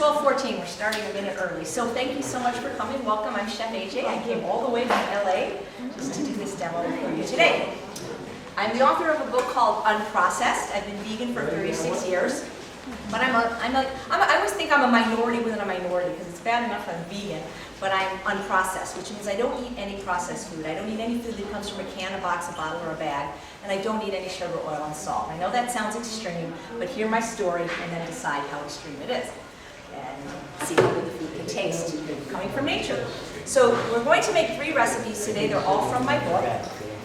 12:14, we're starting a minute early. So thank you so much for coming. Welcome, I'm Chef AJ. I came all the way from LA just to do this demo for you today. I'm the author of a book called Unprocessed. I've been vegan for 36 years. But I always think I'm a minority within a minority because it's bad enough I'm vegan, but I'm unprocessed, which means I don't eat any processed food. I don't eat any food that comes from a can, a box, a bottle, or a bag, and I don't eat any sugar, oil, and salt. I know that sounds extreme, but hear my story and then decide how extreme it is. And see how good the food can taste, coming from nature. So we're going to make 3 recipes today. They're all from my book.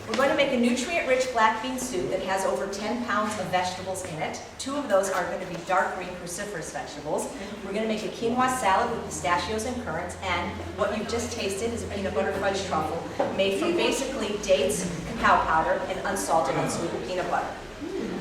We're going to make a nutrient-rich black bean soup that has over 10 pounds of vegetables in it. 2 of those are going to be dark green cruciferous vegetables. We're going to make a quinoa salad with pistachios and currants, and what you've just tasted is a peanut butter fudge truffle made from basically dates, cacao powder, and unsalted, unsweetened peanut butter.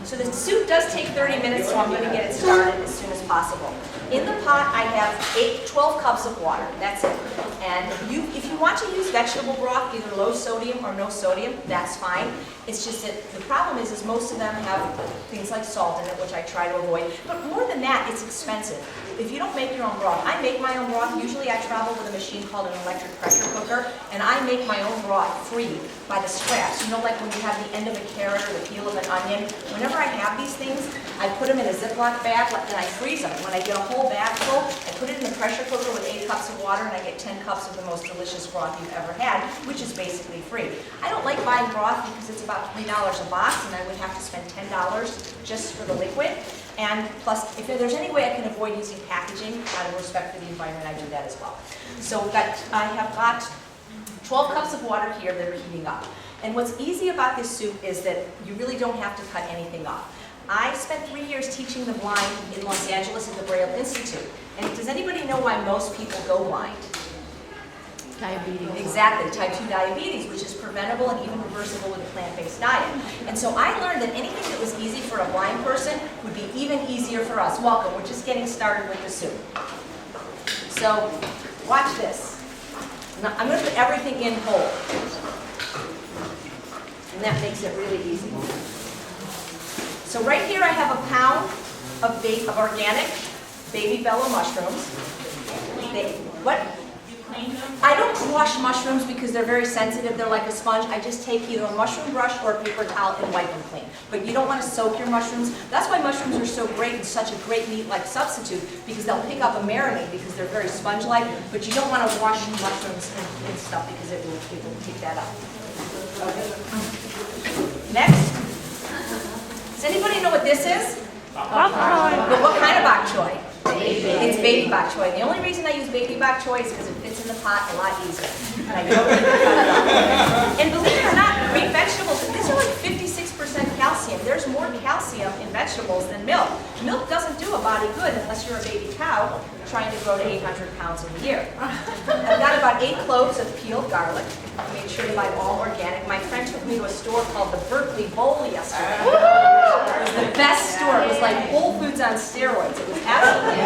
So the soup does take 30 minutes, so I'm going to get it started as soon as possible. In the pot, I have 12 cups of water. That's it. And if you want to use vegetable broth, either low sodium or no sodium, that's fine. It's just that the problem is most of them have things like salt in it, which I try to avoid. But more than that, it's expensive. If you don't make your own broth, I make my own broth. Usually I travel with a machine called an electric pressure cooker, and I make my own broth free by the scraps. You know, like when you have the end of a carrot or the peel of an onion. Whenever I have these things, I put them in a Ziploc bag and I freeze them. When I get a whole bag full, I put it in the pressure cooker with 8 cups of water, and I get 10 cups of the most delicious broth you've ever had, which is basically free. I don't like buying broth because it's about $3 a box, and I would have to spend $10 just for the liquid. And plus, if there's any way I can avoid using packaging out of respect for the environment, I do that as well. So I have got 12 cups of water here that are heating up. And what's easy about this soup is that you really don't have to cut anything up. I spent 3 years teaching the blind in Los Angeles at the Braille Institute. And does anybody know why most people go blind? Diabetes. Exactly, type 2 diabetes, which is preventable and even reversible with a plant-based diet. And so I learned that anything that was easy for a blind person would be even easier for us. Welcome, we're just getting started with the soup. So, watch this. Now, I'm going to put everything in whole. And that makes it really easy. So right here I have a pound of organic baby bellow mushrooms. What? I don't wash mushrooms because they're very sensitive. They're like a sponge. I just take either a mushroom brush or a paper towel and wipe them clean. But you don't want to soak your mushrooms. That's why mushrooms are so great and such a great meat-like substitute, because they'll pick up a marinade because they're very sponge-like. But you don't want to wash mushrooms and stuff because it will pick that up. Okay. Next. Does anybody know what this is? Bok choy. But what kind of bok choy? It's baby bok choy. The only reason I use baby bok choy is because it fits in the pot a lot easier. And I don't really cut it up. And believe it or not, green vegetables, these are like 56% calcium. There's more calcium in vegetables than milk. Milk doesn't do a body good unless you're a baby cow trying to grow to 800 pounds in a year. I've got about 8 cloves of peeled garlic. I made sure to buy all organic. My friend took me to a store called the Berkeley Bowl yesterday. It was the best store. It was like Whole Foods on steroids. It was absolutely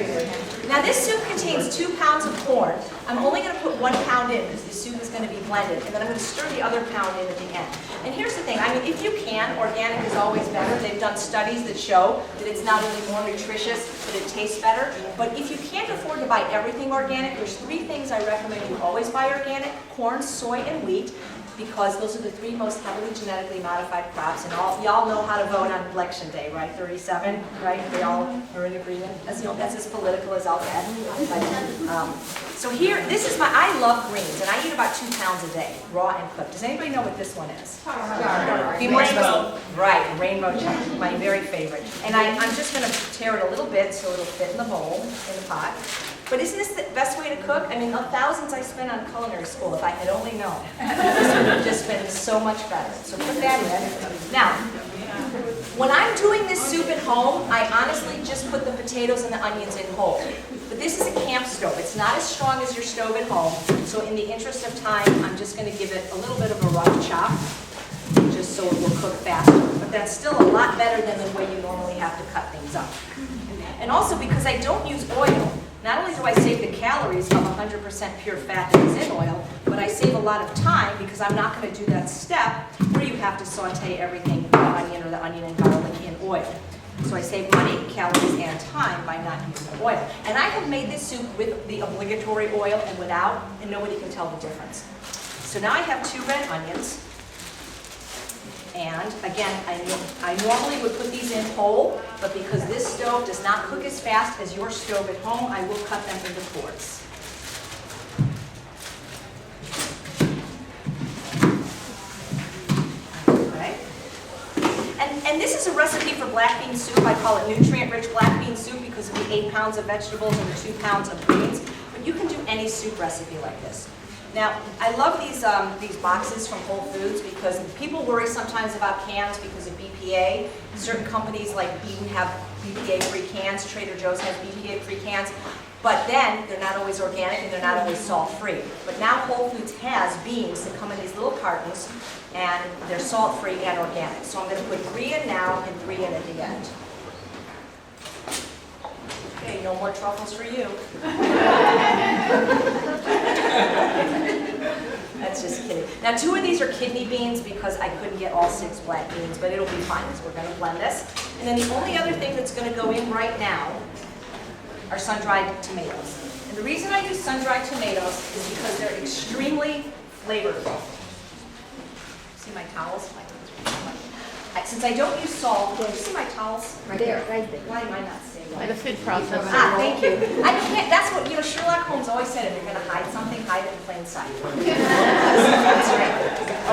incredible. Now this soup contains 2 pounds of corn. I'm only going to put 1 pound in because the soup is going to be blended, and then I'm going to stir the other pound in at the end. And here's the thing, I mean, if you can, organic is always better. They've done studies that show that it's not only more nutritious, but it tastes better. But if you can't afford to buy everything organic, there's 3 things I recommend you always buy organic: corn, soy, and wheat, because those are the 3 most heavily genetically modified crops. And y'all know how to vote on election day, right? 37, right? They all are in agreement. That's as political as I'll get. So here, I love greens, and I eat about 2 pounds a day, raw and cooked. Does anybody know what this one is? Be more specific. Right, rainbow chard, my very favorite. And I'm just going to tear it a little bit so it'll fit in the bowl, in the pot. But isn't this the best way to cook? I mean, the thousands I spent on culinary school, if I had only known. This would have just been so much better. So put that in. Now, when I'm doing this soup at home, I honestly just put the potatoes and the onions in whole. But this is a camp stove. It's not as strong as your stove at home. So in the interest of time, I'm just going to give it a little bit of a rough chop, just so it will cook faster. But that's still a lot better than the way you normally have to cut things up. And also, because I don't use oil, not only do I save the calories of 100% pure fat that is in oil, but I save a lot of time because I'm not going to do that step where you have to saute everything, the onion or the onion and garlic in oil. So I save money, calories, and time by not using oil. And I have made this soup with the obligatory oil and without, and nobody can tell the difference. So now I have 2 red onions. And again, I normally would put these in whole, but because this stove does not cook as fast as your stove at home, I will cut them into 4s. And this is a recipe for black bean soup. I call it nutrient-rich black bean soup because of the 8 pounds of vegetables and the 2 pounds of greens. But you can do any soup recipe like this. Now, I love these boxes from Whole Foods because people worry sometimes about cans because of BPA. Certain companies like Beaton have BPA-free cans. Trader Joe's has BPA-free cans. But then, they're not always organic and they're not always salt-free. But now Whole Foods has beans that come in these little cartons and they're salt-free and organic. So I'm going to put 3 in now and 3 in at the end. Okay, no more truffles for you. That's just kidding. Now 2 of these are kidney beans because I couldn't get all 6 black beans, but it'll be fine because we're going to blend this. And then the only other thing that's going to go in right now are sun-dried tomatoes. And the reason I use sun-dried tomatoes is because they're extremely flavorful. See my towels? Since I don't use salt, do you see my towels? Right there. Right there. Why am I not seeing By that? the food processor. Ah, thank you. I can't, that's what, Sherlock Holmes always said, if you're going to hide something, hide it in plain sight. That's right.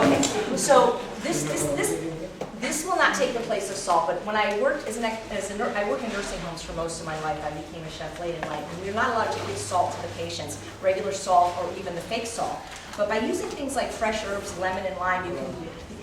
Okay, so this will not take the place of salt, but when I worked I worked in nursing homes for most of my life. I became a chef late in life, and we're not allowed to give salt to the patients, regular salt or even the fake salt. But by using things like fresh herbs, lemon and lime,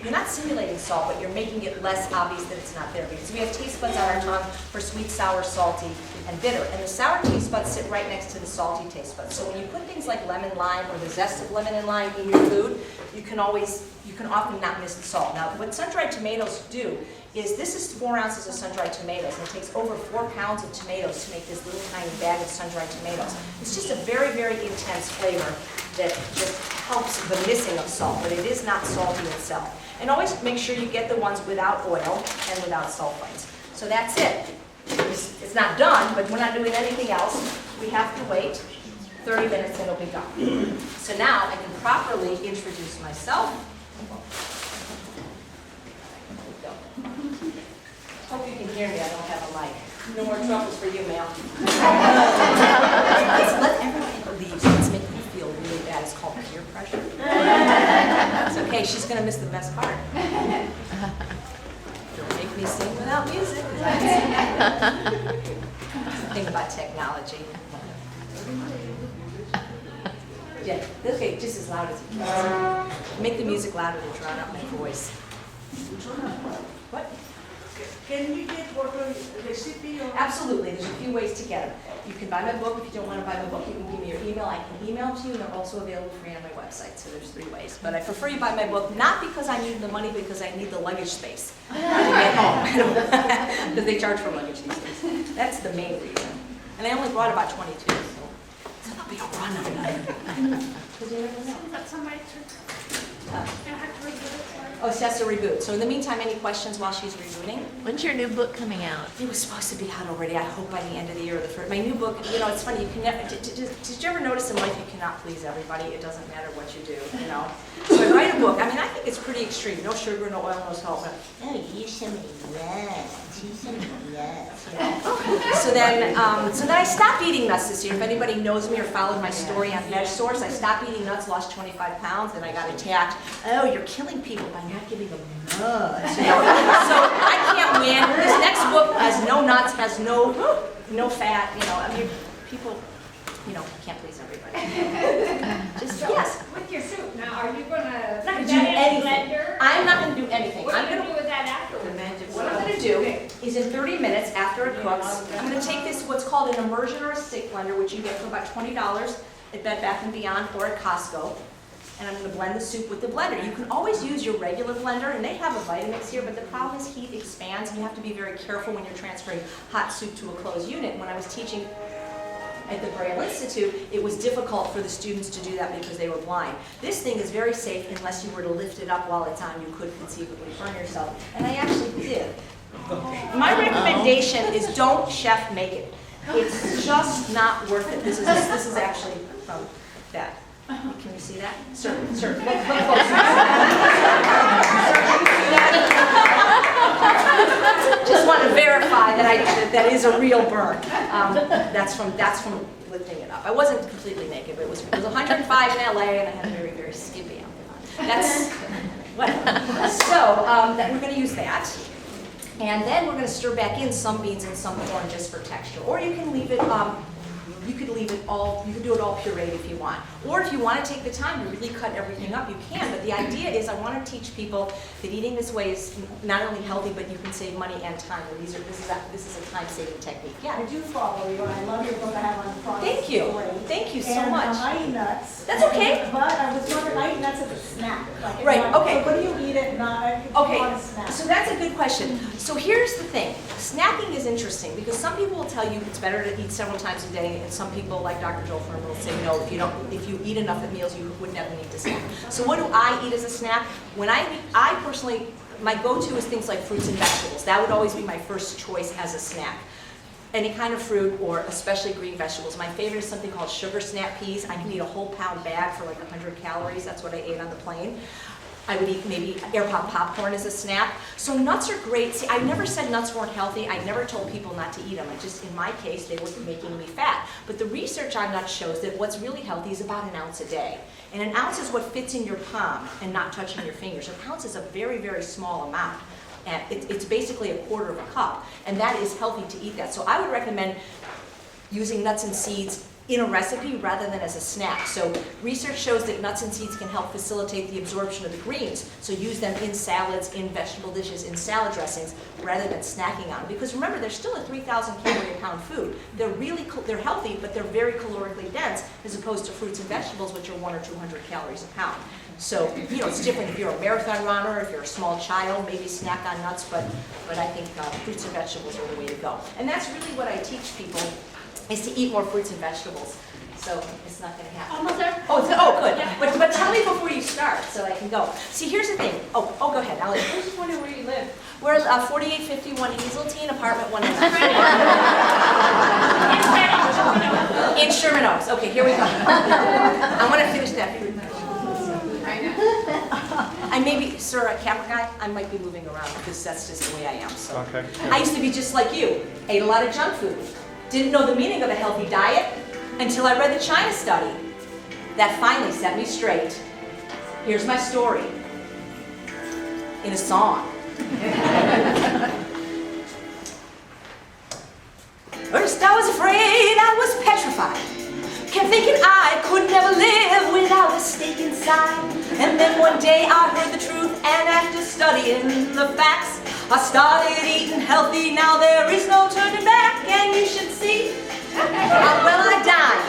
you're not simulating salt, but you're making it less obvious that it's not there. Because we have taste buds on our tongue for sweet, sour, salty, and bitter. And the sour taste buds sit right next to the salty taste buds. So when you put things like lemon, lime, or the zest of lemon and lime in your food, you can often not miss the salt. Now, what sun-dried tomatoes do is, this is 4 ounces of sun-dried tomatoes, and it takes over 4 pounds of tomatoes to make this little tiny bag of sun-dried tomatoes. It's just a very, very intense flavor that just helps the missing of salt, but it is not salty itself. And always make sure you get the ones without oil and without sulfites. So that's it. It's not done, but we're not doing anything else. We have to wait 30 minutes and it'll be done. So now I can properly introduce myself. Hope you can hear me, I don't have a mic. No more troubles for you, ma'am. Let everybody leave, so it's making me feel really bad. It's called peer pressure. It's okay, she's going to miss the best part. Don't make me sing without music. Think about technology. Yeah, okay, just as loud as you can. Make the music louder to drown out my voice. What? Can we get what recipe or? Absolutely, there's a few ways to get them. You can buy my book. If you don't want to buy my book, you can give me your email. I can email to you, and they're also available free on my website. So there's 3 ways. But I prefer you buy my book, not because I need the money, because I need the luggage space to get home. Because they charge for luggage these days. That's the main reason. And I only brought about 22, so that'll be a run on that. Because you never know. Oh, she has to reboot. So in the meantime, any questions while she's rebooting? When's your new book coming out? It was supposed to be out already, I hope by the end of the year or the first. My new book, it's funny, you can never, did you ever notice in life you cannot please everybody? It doesn't matter what you do, So I write a book. I mean, I think it's pretty extreme. No sugar, no oil, no salt. Oh, use so many nuts. Use so many nuts. So then I stopped eating nuts this year. If anybody knows me or followed my story on Veg Source, I stopped eating nuts, lost 25 pounds, and I got attacked. Oh, you're killing people by not giving them nuts. So I can't win. This next book has no nuts, has no fat. I mean, people, can't please everybody. Yes. With your soup, now are you going to I'm not put going to do that in the anything. blender? I'm not going to do anything. What are you going to do with that afterwards? What I'm going to do is in 30 minutes after it cooks, I'm going to take this, what's called an immersion or a stick blender, which you get for about $20 at Bed Bath & Beyond or at Costco. And I'm going to blend the soup with the blender. You can always use your regular blender, and they have a Vitamix here, but the problem is heat expands, and you have to be very careful when you're transferring hot soup to a closed unit. When I was teaching at the Braille Institute, it was difficult for the students to do that because they were blind. This thing is very safe unless you were to lift it up while it's on. You could conceivably burn yourself. And I actually did. My recommendation is don't chef make it. It's just not worth it. This is actually from that. Can you see that? Sir, look closer. Just want to verify that is a real burn. That's from lifting it up. I wasn't completely naked, but it was 105 in LA, and I had a very, very skimpy outfit on. That's whatever. So we're going to use that. And then we're going to stir back in some beans and some corn just for texture. Or you can leave it, you could do it all pureed if you want. Or if you want to take the time to really cut everything up, you can. But the idea is I want to teach people that eating this way is not only healthy, but you can save money and time. And this is a time-saving technique. Yeah. I do follow you, and I love your book. I have Unprocessed. Thank you. Thank you so much. I eat nuts. That's okay. But I was wondering, I eat nuts as a snack. Like, Right, okay. So what do you eat at night? Okay, On a snack? so that's a good question. So here's the thing. Snacking is interesting because some people will tell you it's better to eat several times a day, and some people, like Dr. Joel Furman, will say no, if you eat enough at meals, you would never need to snack. So what do I eat as a snack? When I personally, my go-to is things like fruits and vegetables. That would always be my first choice as a snack. Any kind of fruit, or especially green vegetables. My favorite is something called sugar snap peas. I can eat a whole pound bag for like 100 calories. That's what I ate on the plane. I would eat maybe air pop popcorn as a snack. So nuts are great. See, I never said nuts weren't healthy. I never told people not to eat them. In my case, they were making me fat. But the research on nuts shows that what's really healthy is about an ounce a day. And an ounce is what fits in your palm and not touching your fingers. An ounce is a very, very small amount. And it's basically a quarter of a cup. And that is healthy to eat that. So I would recommend using nuts and seeds in a recipe rather than as a snack. So research shows that nuts and seeds can help facilitate the absorption of the greens. So use them in salads, in vegetable dishes, in salad dressings, rather than snacking on them. Because remember, they're still a 3,000 calorie a pound food. They're healthy, but they're very calorically dense, as opposed to fruits and vegetables, which are 100 or 200 calories a pound. So, it's different if you're a marathon runner, if you're a small child, maybe snack on nuts, but I think fruits and vegetables are the way to go. And that's really what I teach people, is to eat more fruits and vegetables. So it's not going to happen. Almost there? Oh, good. Yeah. But tell me before you start so I can go. See, here's the thing. Oh, go ahead. I was just wondering where you live. We're at 4851 Hazeltine, apartment 109. In Sherman Oaks. Okay, here we go. I want to finish that. I may be, sir, a camera guy, I might be moving around because that's just the way I am. So. Okay. I used to be just like you, ate a lot of junk food. Didn't know the meaning of a healthy diet until I read the China study. That finally set me straight. Here's my story in a song. First I was afraid, I was petrified. Kept thinking I could never live without a stake inside. And then one day I heard the truth, and after studying the facts, I started eating healthy. Now there is no turning back, and you should see how well I dine.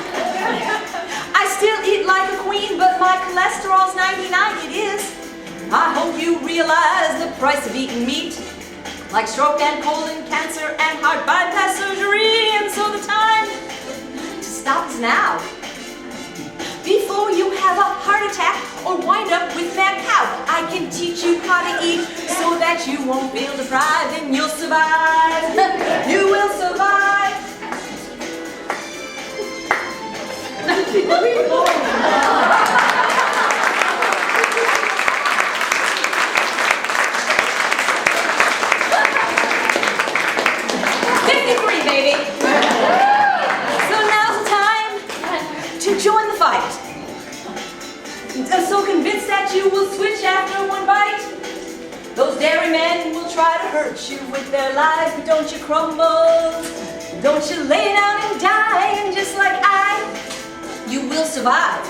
I still eat like a queen, but my cholesterol's 99, it is. I hope you realize the price of eating meat, like stroke and colon cancer and heart bypass surgery. And so the time to stop is now, before you have a heart attack or wind up with mad cow. I can teach you how to eat so that you won't feel deprived, and you'll survive. You will survive. Baby. So now's the time to join the fight. I'm so convinced that you will switch after one bite. Those dairy men will try to hurt you with their lies, but don't you crumble. Don't you lay down and die, and just like you will survive.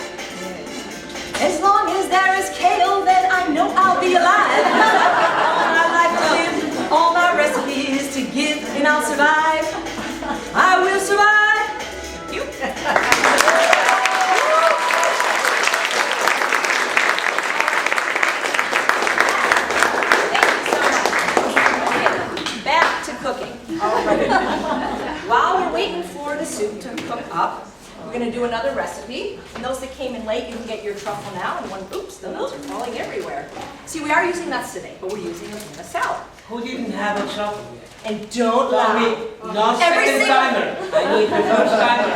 As long as there is kale, then I know I'll be alive. I like to live, all my recipes to give, and I'll survive. I will survive. You. Back to cooking. All right. While we're waiting for the soup to cook up, we're going to do another recipe. And those that came in late, you can get your truffle now. And oops, the nuts are falling everywhere. See, we are using nuts today, but we're using them in a salad. Who didn't have a shovel yet? And don't Not lie. me, not Every second single- timer. I need the first timer.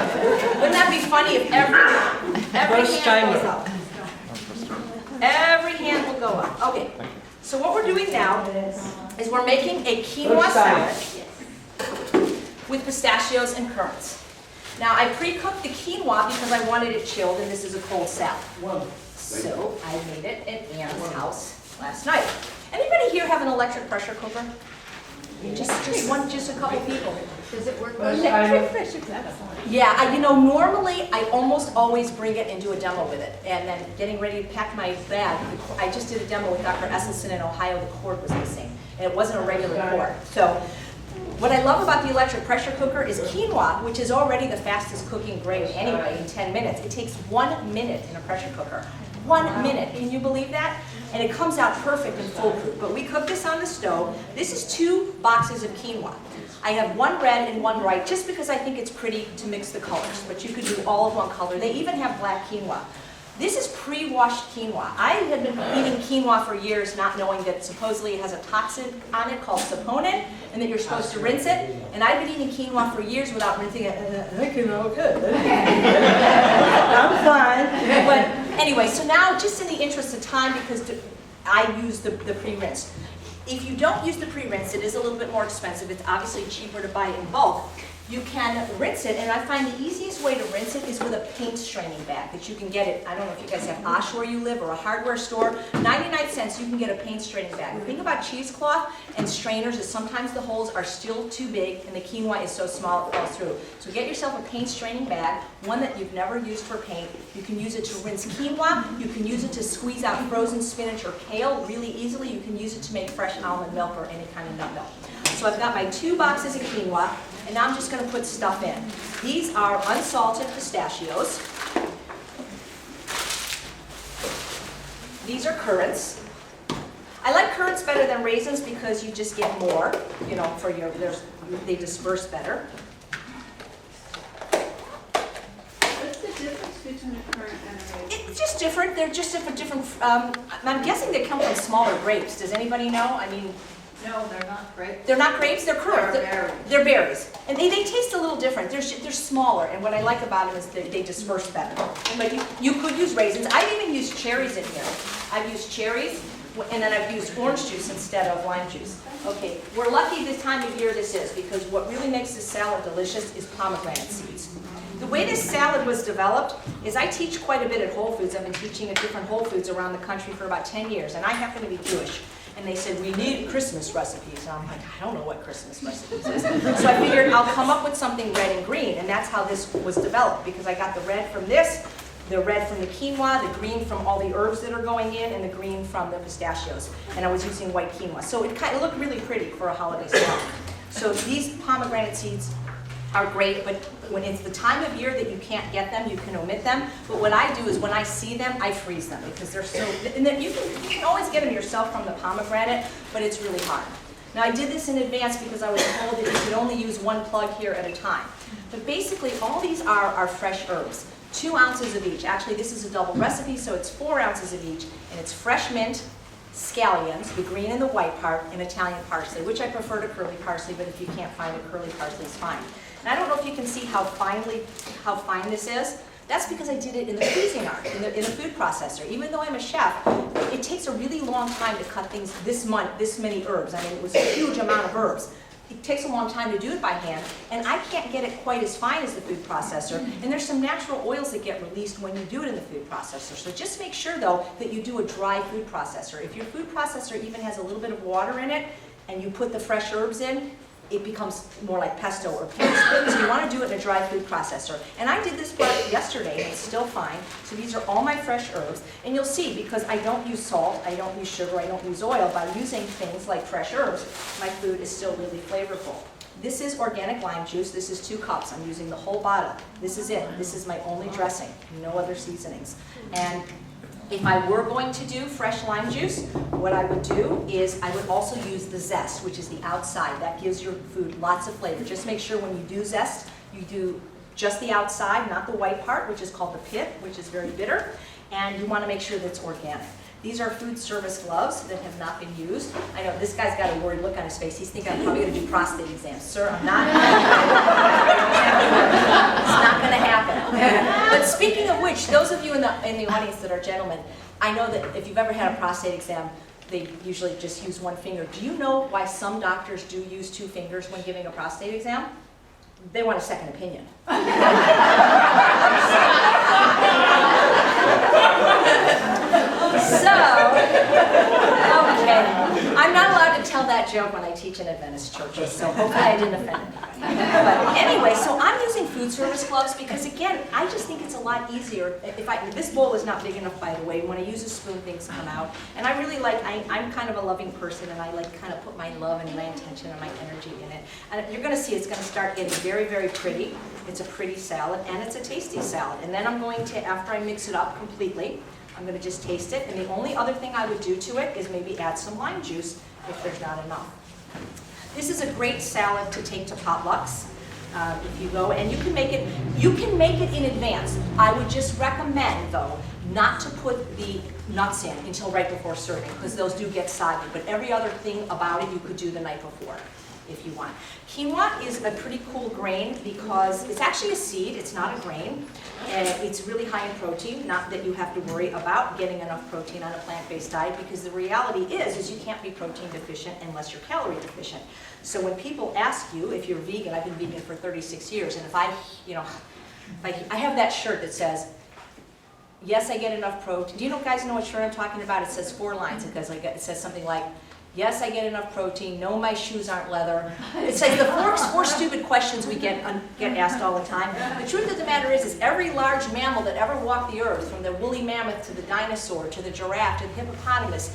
Wouldn't that be funny if every First hand goes timer. up? Every hand will go up. Okay, so what we're doing now is we're making a quinoa First time. salad with pistachios and currants. Now, I pre-cooked the quinoa because I wanted it chilled, and this is a cold salad. So I made it at Ann's house last night. Anybody here have an electric pressure cooker? Just a couple people. Does it work? First timer. Yeah, normally I almost always bring it and do a demo with it. And then getting ready to pack my bag, I just did a demo with Dr. Esselson in Ohio, the cord was missing. And it wasn't a regular cord. So what I love about the electric pressure cooker is quinoa, which is already the fastest cooking grade anyway in 10 minutes. It takes 1 minute in a pressure cooker. 1 minute, can you believe that? And it comes out perfect and foolproof. But we cook this on the stove. This is 2 boxes of quinoa. I have 1 red and 1 white just because I think it's pretty to mix the colors, but you could do all of 1 color. They even have black quinoa. This is pre-washed quinoa. I had been eating quinoa for years not knowing that supposedly it has a toxin on it called saponin and that you're supposed to rinse it. And I've been eating quinoa for years without rinsing it. I can okay. I'm fine. But anyway, so now just in the interest of time, because I use the pre-rinse. If you don't use the pre-rinse, it is a little bit more expensive. It's obviously cheaper to buy it in bulk. You can rinse it, and I find the easiest way to rinse it is with a paint straining bag that you can get at, I don't know if you guys have Osh where you live or a hardware store, 99 cents you can get a paint straining bag. The thing about cheesecloth and strainers is sometimes the holes are still too big and the quinoa is so small it falls through. So get yourself a paint straining bag, one that you've never used for paint. You can use it to rinse quinoa, you can use it to squeeze out frozen spinach or kale really easily, you can use it to make fresh almond milk or any kind of nut milk. So I've got my 2 boxes of quinoa, and now I'm just going to put stuff in. These are unsalted pistachios. These are currants. I like currants better than raisins because you just get more, for they disperse better. What's the difference between a currant and a raisin? It's just different. They're just different. I'm guessing they come from smaller grapes. Does anybody know? I mean, No, they're not grapes. they're not grapes. They're currants. They're berries. They're berries, and they taste a little different. They're smaller, and what I like about them is they disperse better. But you could use raisins. I've even used cherries in here. I've used cherries, and then I've used orange juice instead of lime juice. Okay, we're lucky this time of year this is, because what really makes this salad delicious is pomegranate seeds. The way this salad was developed is I teach quite a bit at Whole Foods. I've been teaching at different Whole Foods around the country for about 10 years, and I happen to be Jewish. And they said, we need Christmas recipes. And I'm like, I don't know what Christmas recipes is. So I figured I'll come up with something red and green, and that's how this was developed, because I got the red from this, the red from the quinoa, the green from all the herbs that are going in, and the green from the pistachios. And I was using white quinoa. So it kind of looked really pretty for a holiday salad. So these pomegranate seeds are great, but when it's the time of year that you can't get them, you can omit them. But what I do is when I see them, I freeze them because they're so, and then you can always get them yourself from the pomegranate, but it's really hard. Now I did this in advance because I was told that you could only use 1 plug here at a time. But basically all these are fresh herbs. 2 ounces of each. Actually this is a double recipe, so it's 4 ounces of each, and it's fresh mint, scallions, the green and the white part, and Italian parsley, which I prefer to curly parsley, but if you can't find it, curly parsley is fine. And I don't know if you can see how fine this is. That's because I did it in the freezing arc, in the food processor. Even though I'm a chef, it takes a really long time to cut things this many herbs. I mean, it was a huge amount of herbs. It takes a long time to do it by hand, and I can't get it quite as fine as the food processor. And there's some natural oils that get released when you do it in the food processor. So just make sure, though, that you do a dry food processor. If your food processor even has a little bit of water in it, and you put the fresh herbs in, it becomes more like pesto or paste. So you want to do it in a dry food processor. And I did this part yesterday, and it's still fine. So these are all my fresh herbs. And you'll see, because I don't use salt, I don't use sugar, I don't use oil, by using things like fresh herbs, my food is still really flavorful. This is organic lime juice. This is 2 cups. I'm using the whole bottle. This is it. This is my only dressing, no other seasonings. And if I were going to do fresh lime juice, what I would do is I would also use the zest, which is the outside. That gives your food lots of flavor. Just make sure when you do zest, you do just the outside, not the white part, which is called the pit, which is very bitter. And you want to make sure that it's organic. These are food service gloves that have not been used. I know this guy's got a worried look on his face. He's thinking I'm probably going to do prostate exams. Sir, I'm not. It's not going to happen. But speaking of which, those of you in the audience that are gentlemen, I know that if you've ever had a prostate exam, they usually just use one finger. Do you know why some doctors do use 2 fingers when giving a prostate exam? They want a second opinion. So, okay, I'm not allowed to tell that joke when I teach in Adventist churches, so hopefully I didn't offend anybody. But anyway, so I'm using food service gloves because, again, I just think it's a lot easier. This bowl is not big enough, by the way. When I use a spoon, things come out. And I really like, I'm kind of a loving person, and I like kind of put my love and my intention and my energy in it. And you're going to see it's going to start getting very, very pretty. It's a pretty salad, and it's a tasty salad. And then I'm going to, after I mix it up completely, I'm going to just taste it, and the only other thing I would do to it is maybe add some lime juice if there's not enough. This is a great salad to take to potlucks if you go, and you can make it in advance. I would just recommend, though, not to put the nuts in until right before serving, because those do get soggy, but every other thing about it you could do the night before if you want. Quinoa is a pretty cool grain because it's actually a seed, it's not a grain, and it's really high in protein. Not that you have to worry about getting enough protein on a plant-based diet, because the reality is you can't be protein deficient unless you're calorie deficient. So when people ask you if you're vegan, I've been vegan for 36 years, and if I have that shirt that says, yes, I get enough protein. Do you guys know what shirt I'm talking about? It says 4 lines. It says something like, yes, I get enough protein. No, my shoes aren't leather. It's like the four stupid questions we get asked all the time. The truth of the matter is every large mammal that ever walked the earth, from the woolly mammoth to the dinosaur to the giraffe to the hippopotamus,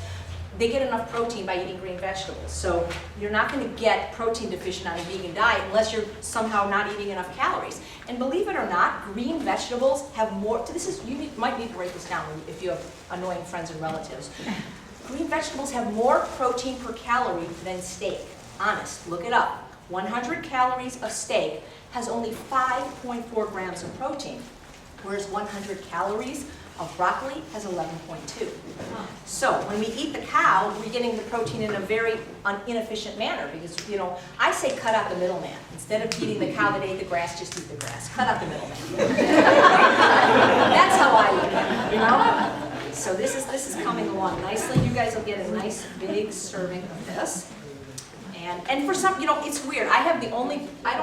they get enough protein by eating green vegetables. So you're not going to get protein deficient on a vegan diet unless you're somehow not eating enough calories. And believe it or not, green vegetables have more. You might need to write this down if you have annoying friends and relatives. Green vegetables have more protein per calorie than steak. Honest, look it up. 100 calories of steak has only 5.4 grams of protein, whereas 100 calories of broccoli has 11.2. So when we eat the cow, we're getting the protein in a very inefficient manner because, I say cut out the middleman. Instead of eating the cow that ate the grass, just eat the grass. Cut out the middleman. That's how I eat it, So this is coming along nicely. You guys will get a nice big serving of this. And for some, it's weird. I don't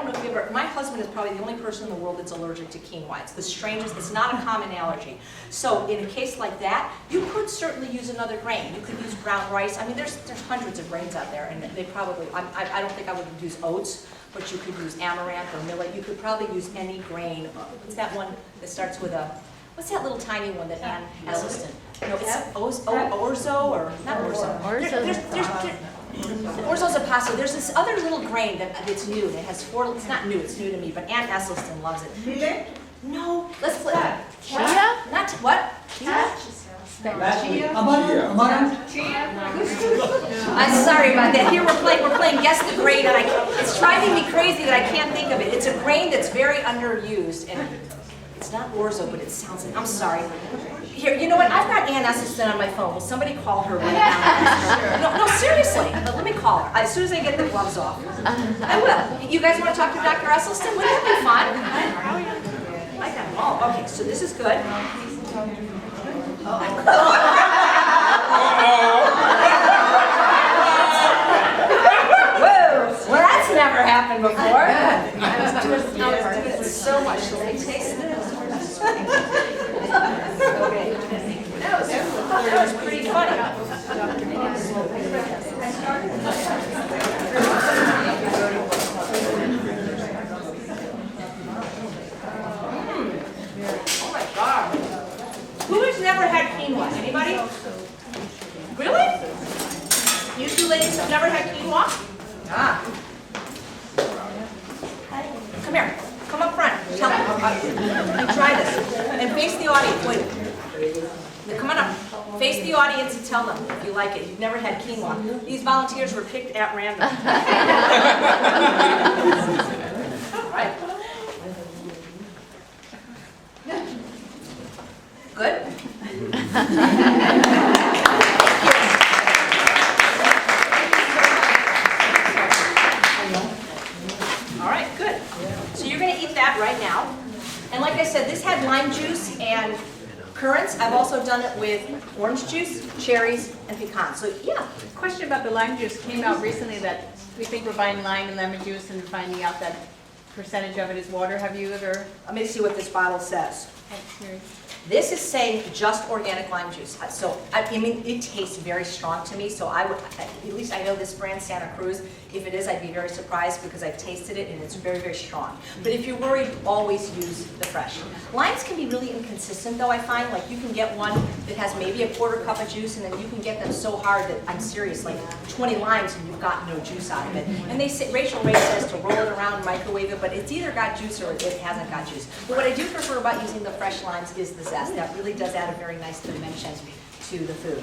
know if you ever, my husband is probably the only person in the world that's allergic to quinoa. It's the strangest, it's not a common allergy. So in a case like that, you could certainly use another grain. You could use brown rice. I mean, there's hundreds of grains out there, and they probably, I don't think I would use oats, but you could use amaranth or millet. You could probably use any grain. What's that one that starts with a, what's that little tiny one that Ann has listed? No, it's orzo, or not orzo. Orzo's a pasta. There's this other little grain that's new. It has 4. It's not new. It's new to me. But Aunt Esselstyn loves it. Millet? No. Let's put Chia? Not what? I'm sorry about that. Here we're playing guess the grain, and it's driving me crazy that I can't think of it. It's a grain that's very underused, and it's not orzo, but it sounds like. I'm sorry. Here, you know what? I've got Ann Esselstyn on my phone. Will somebody call her right now? No, seriously. Let me call her. As soon as I get the gloves off. I will. You guys want to talk to Dr. Esselstyn? Wouldn't that be fun? I got them all. Okay, so this is good. Whoa! Well, that's never happened before. I was doing it so much. So let me taste this. Okay. That was pretty funny. Oh my God. Who has never had quinoa? Anybody? Really? You two ladies have never had quinoa? Ah. Come here. Come up front. Tell them. Try this. And face the audience. Wait. Come on up. Face the audience and tell them if you like it. You've never had quinoa. These volunteers were picked at random. All right. Good? said, this had lime juice and currants. I've also done it with orange juice, cherries, and pecans. So yeah, Question about the lime juice came out recently that we think we're buying lime and lemon juice and finding out that percentage of it is water. Have you ever? let me see what this bottle says. This is saying just organic lime juice. So, I mean, it tastes very strong to me, so I would, at least I know this brand, Santa Cruz. If it is, I'd be very surprised because I've tasted it and it's very, very strong. But if you're worried, always use the fresh. Limes can be really inconsistent though, I find. Like you can get one that has maybe a quarter cup of juice and then you can get them so hard that, I'm serious, like 20 limes and you've got no juice out of it. And they say, Rachel Ray says to roll it around, microwave it, but it's either got juice or it hasn't got juice. But what I do prefer about using the fresh limes is the zest. That really does add a very nice dimension to the food.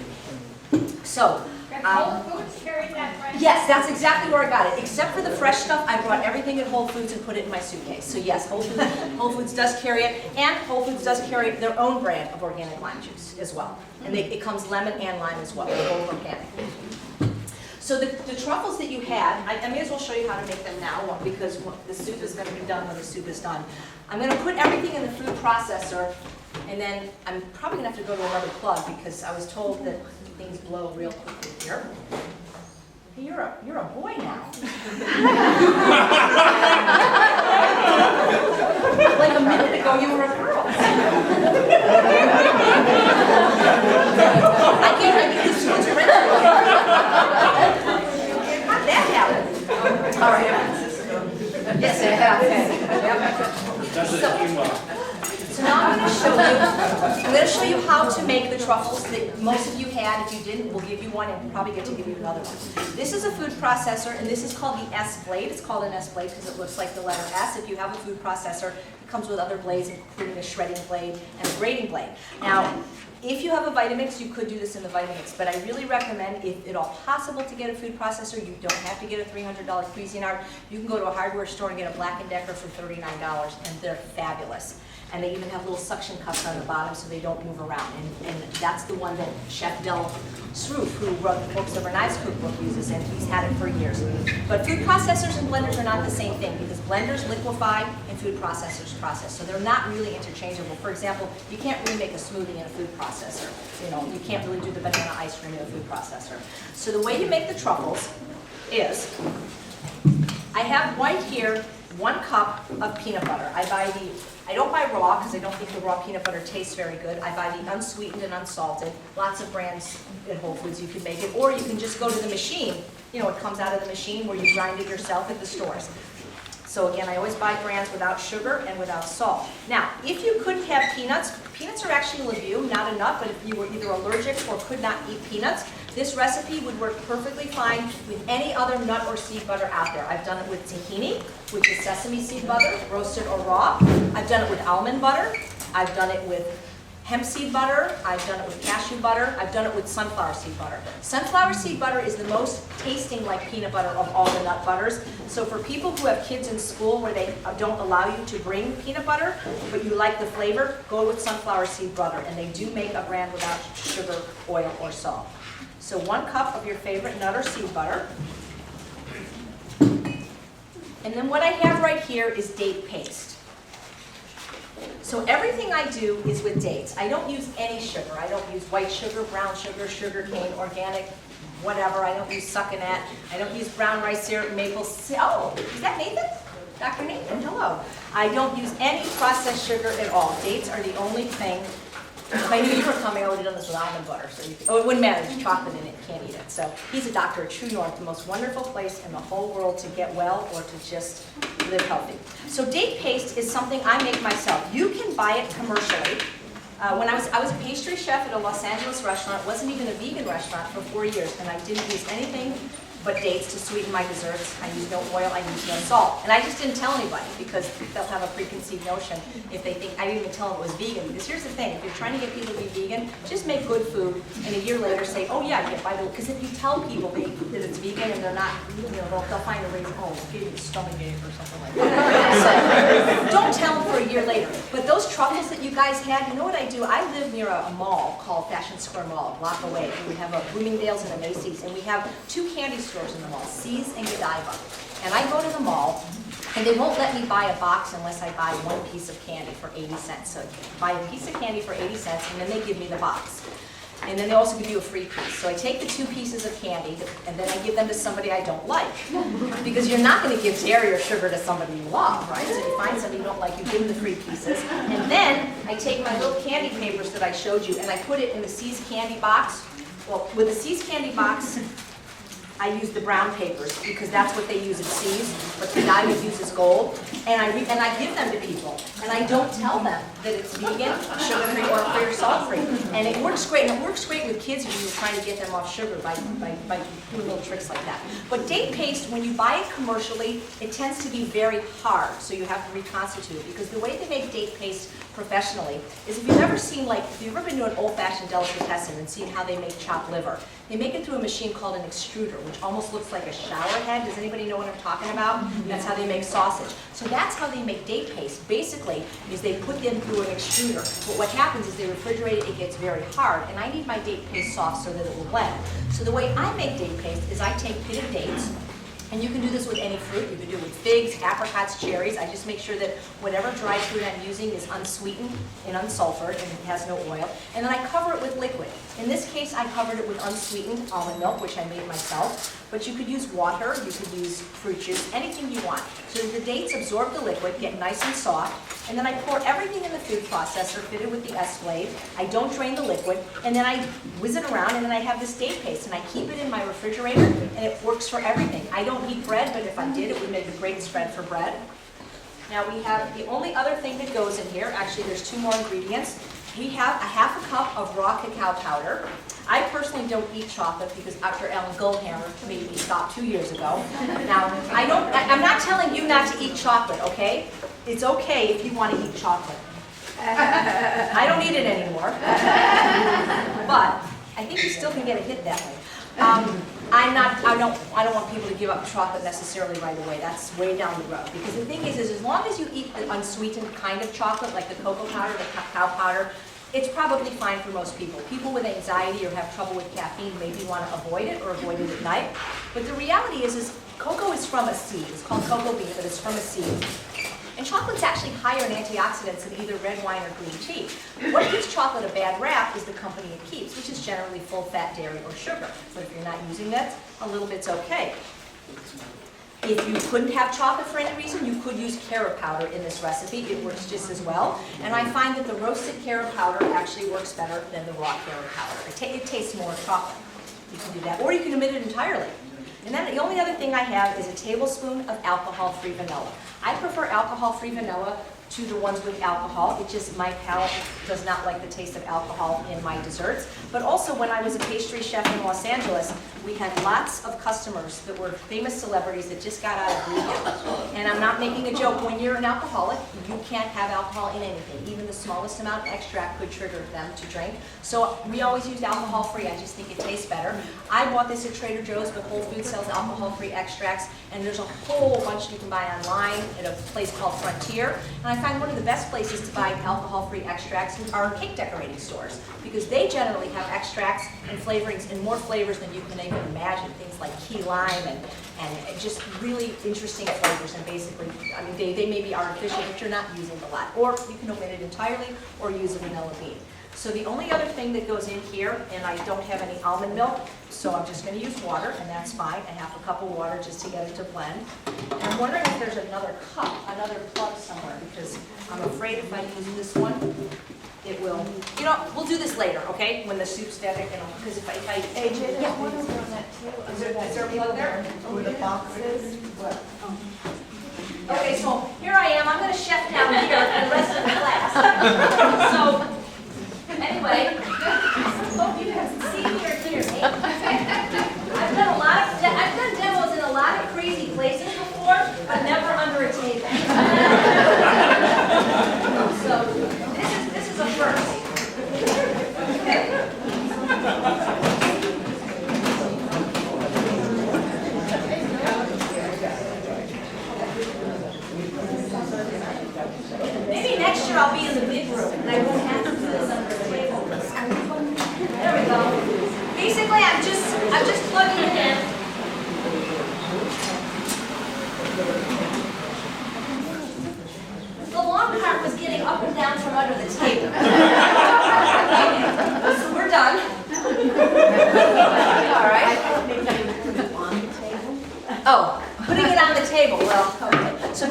So, Can Whole Foods carry that price? yes, that's exactly where I got it. Except for the fresh stuff, I brought everything at Whole Foods and put it in my suitcase. So yes, Whole Foods does carry it, and Whole Foods does carry their own brand of organic lime juice as well. And it comes lemon and lime as well, they're both organic. So the truffles that you had, I may as well show you how to make them now because the soup is going to be done when the soup is done. I'm going to put everything in the food processor, and then I'm probably going to have to go to another plug because I was told that things blow real quickly here. Hey, you're a boy now. Like a minute ago, you were a girl. I can't these foods are ready. How'd that happen? All right. Yes, it has. So now I'm going to show you how to make the truffles that most of you had. If you didn't, we'll give you one and we'll probably get to give you another one. This is a food processor, and this is called the S blade. It's called an S blade because it looks like the letter S. If you have a food processor, it comes with other blades, including a shredding blade and a grating blade. Now, if you have a Vitamix, you could do this in the Vitamix, but I really recommend, if at all possible to get a food processor, you don't have to get a $300 Cuisinart. You can go to a hardware store and get a Black & Decker for $39, and they're fabulous. And they even have little suction cups on the bottom so they don't move around. And that's the one that Chef Del Sroof, who wrote the Books Over Knives cookbook, uses, and he's had it for years. But food processors and blenders are not the same thing because blenders liquefy and food processors process. So they're not really interchangeable. For example, you can't really make a smoothie in a food processor. You know, you can't really do the banana ice cream in a food processor. So the way you make the truffles is, I have right here 1 cup of peanut butter. I don't buy raw because I don't think the raw peanut butter tastes very good. I buy the unsweetened and unsalted. Lots of brands at Whole Foods you can make it. Or you can just go to the machine. You know, it comes out of the machine where you grind it yourself at the stores. So again, I always buy brands without sugar and without salt. Now, if you couldn't have peanuts, peanuts are actually a legume, not a nut, but if you were either allergic or could not eat peanuts, this recipe would work perfectly fine with any other nut or seed butter out there. I've done it with tahini, which is sesame seed butter, roasted or raw. I've done it with almond butter. I've done it with hemp seed butter. I've done it with cashew butter. I've done it with sunflower seed butter. Sunflower seed butter is the most tasting like peanut butter of all the nut butters. So for people who have kids in school where they don't allow you to bring peanut butter, but you like the flavor, go with sunflower seed butter. And they do make a brand without sugar, oil, or salt. So 1 cup of your favorite nut or seed butter. And then what I have right here is date paste. So everything I do is with dates. I don't use any sugar. I don't use white sugar, brown sugar, sugar cane, organic, whatever. I don't use succonet. I don't use brown rice syrup, maple syrup. Oh, is that Nathan? Dr. Nathan, hello. I don't use any processed sugar at all. Dates are the only thing. If I knew you were coming, I would have done this with almond butter. So it wouldn't matter, there's chocolate in it, you can't eat it. So he's a doctor at True North, the most wonderful place in the whole world to get well or to just live healthy. So date paste is something I make myself. You can buy it commercially. When I was a pastry chef at a Los Angeles restaurant, it wasn't even a vegan restaurant for 4 years, and I didn't use anything but dates to sweeten my desserts. I use no oil, I use no salt. And I just didn't tell anybody because they'll have a preconceived notion if they think, I didn't even tell them it was vegan. Because here's the thing, if you're trying to get people to be vegan, just make good food and a year later say, oh yeah, by the way, because if you tell people that it's vegan and they're not, you know, they'll find a reason, oh, we'll give you a stomach ache or something like that. So don't tell them for a year later. But those truffles that you guys had, you know what I do? I live near a mall called Fashion Square Mall, a block away. We have a Bloomingdale's and a Macy's, and we have 2 candy stores in the mall, C's and Godiva. And I go to the mall And they won't let me buy a box unless I buy one piece of candy for 80 cents. So buy a piece of candy for 80 cents, and then they give me the box. And then they also give you a free piece. So I take the 2 pieces of candy, and then I give them to somebody I don't like. Because you're not going to give dairy or sugar to somebody you love, right? So you find somebody you don't like, you give them the free pieces. And then I take my little candy papers that I showed you, and I put it in the C's candy box. Well, with the C's candy box, I use the brown papers because that's what they use at C's, but the guy who uses gold. And I give them to people, and I don't tell them that it's vegan, sugar-free, or free or salt-free. And it works great, and it works great with kids when you're trying to get them off sugar by doing little tricks like that. But date paste, when you buy it commercially, it tends to be very hard, so you have to reconstitute it. Because the way they make date paste professionally is if you've ever seen, like, if you've ever been to an old-fashioned delicatessen and seen how they make chopped liver, they make it through a machine called an extruder, which almost looks like a shower head. Does anybody know what I'm talking about? That's how they make sausage. So that's how they make date paste. Basically, is they put them through an extruder. But what happens is they refrigerate it, it gets very hard, and I need my date paste soft so that it will blend. So the way I make date paste is I take pitted dates, and you can do this with any fruit. You can do it with figs, apricots, cherries. I just make sure that whatever dried fruit I'm using is unsweetened and unsulfured and it has no oil. And then I cover it with liquid. In this case, I covered it with unsweetened almond milk, which I made myself. But you could use water, you could use fruit juice, anything you want. So the dates absorb the liquid, get nice and soft, and then I pour everything in the food processor fitted with the S-Blade. I don't drain the liquid, and then I whiz it around, and then I have this date paste, and I keep it in my refrigerator, and it works for everything. I don't eat bread, but if I did, it would make a great spread for bread. Now we have the only other thing that goes in here, actually there's 2 more ingredients. We have a ½ cup of raw cacao powder. I personally don't eat chocolate because Dr. Ellen Goldhammer made me stop 2 years ago. Now, I'm not telling you not to eat chocolate, okay? It's okay if you want to eat chocolate. I don't eat it anymore. But I think you still can get a hit that way. I don't want people to give up chocolate necessarily right away. That's way down the road. Because the thing is as long as you eat the unsweetened kind of chocolate, like the cocoa powder, the cacao powder, it's probably fine for most people. People with anxiety or have trouble with caffeine maybe want to avoid it or avoid it at night. But the reality is cocoa is from a seed. It's called cocoa bean, but it's from a seed. And chocolate's actually higher in antioxidants than either red wine or green tea. What gives chocolate a bad rap is the company it keeps, which is generally full-fat dairy or sugar. But if you're not using that, a little bit's okay. If you couldn't have chocolate for any reason, you could use carob powder in this recipe. It works just as well. And I find that the roasted carob powder actually works better than the raw carob powder. It tastes more chocolate. You can do that. Or you can omit it entirely. And then the only other thing I have is a tablespoon of alcohol-free vanilla. I prefer alcohol-free vanilla to the ones with alcohol. It just, my palate does not like the taste of alcohol in my desserts. But also when I was a pastry chef in Los Angeles, we had lots of customers that were famous celebrities that just got out of rehab. And I'm not making a joke. When you're an alcoholic, you can't have alcohol in anything. Even the smallest amount of extract could trigger them to drink. So we always used alcohol-free. I just think it tastes better. I bought this at Trader Joe's, but Whole Foods sells alcohol-free extracts. And there's a whole bunch you can buy online at a place called Frontier. And I find one of the best places to buy alcohol-free extracts are cake decorating stores, because they generally have extracts and flavorings and more flavors than you can even imagine. Things like key lime and just really interesting flavors. And basically, I mean, they may be artificial, but you're not using a lot. Or you can omit it entirely or use a vanilla bean. So the only other thing that goes in here, and I don't have any almond milk, so I'm just going to use water, and that's fine. I have a cup of water just to get it to blend. And I'm wondering if there's another cup, another plug somewhere, because I'm afraid if I use this one, it will, you know, we'll do this later, okay? When the soup's dead, because if I AJ, yeah. one is on that too. Is there a plug there? Over the boxes. Okay, so here I am. I'm going to chef down here for the rest of the class. So, anyway, hope you can see me or hear me. I've done demos in a lot of crazy places before, but never under a table. So this is a first. Maybe next year I'll be in the big room.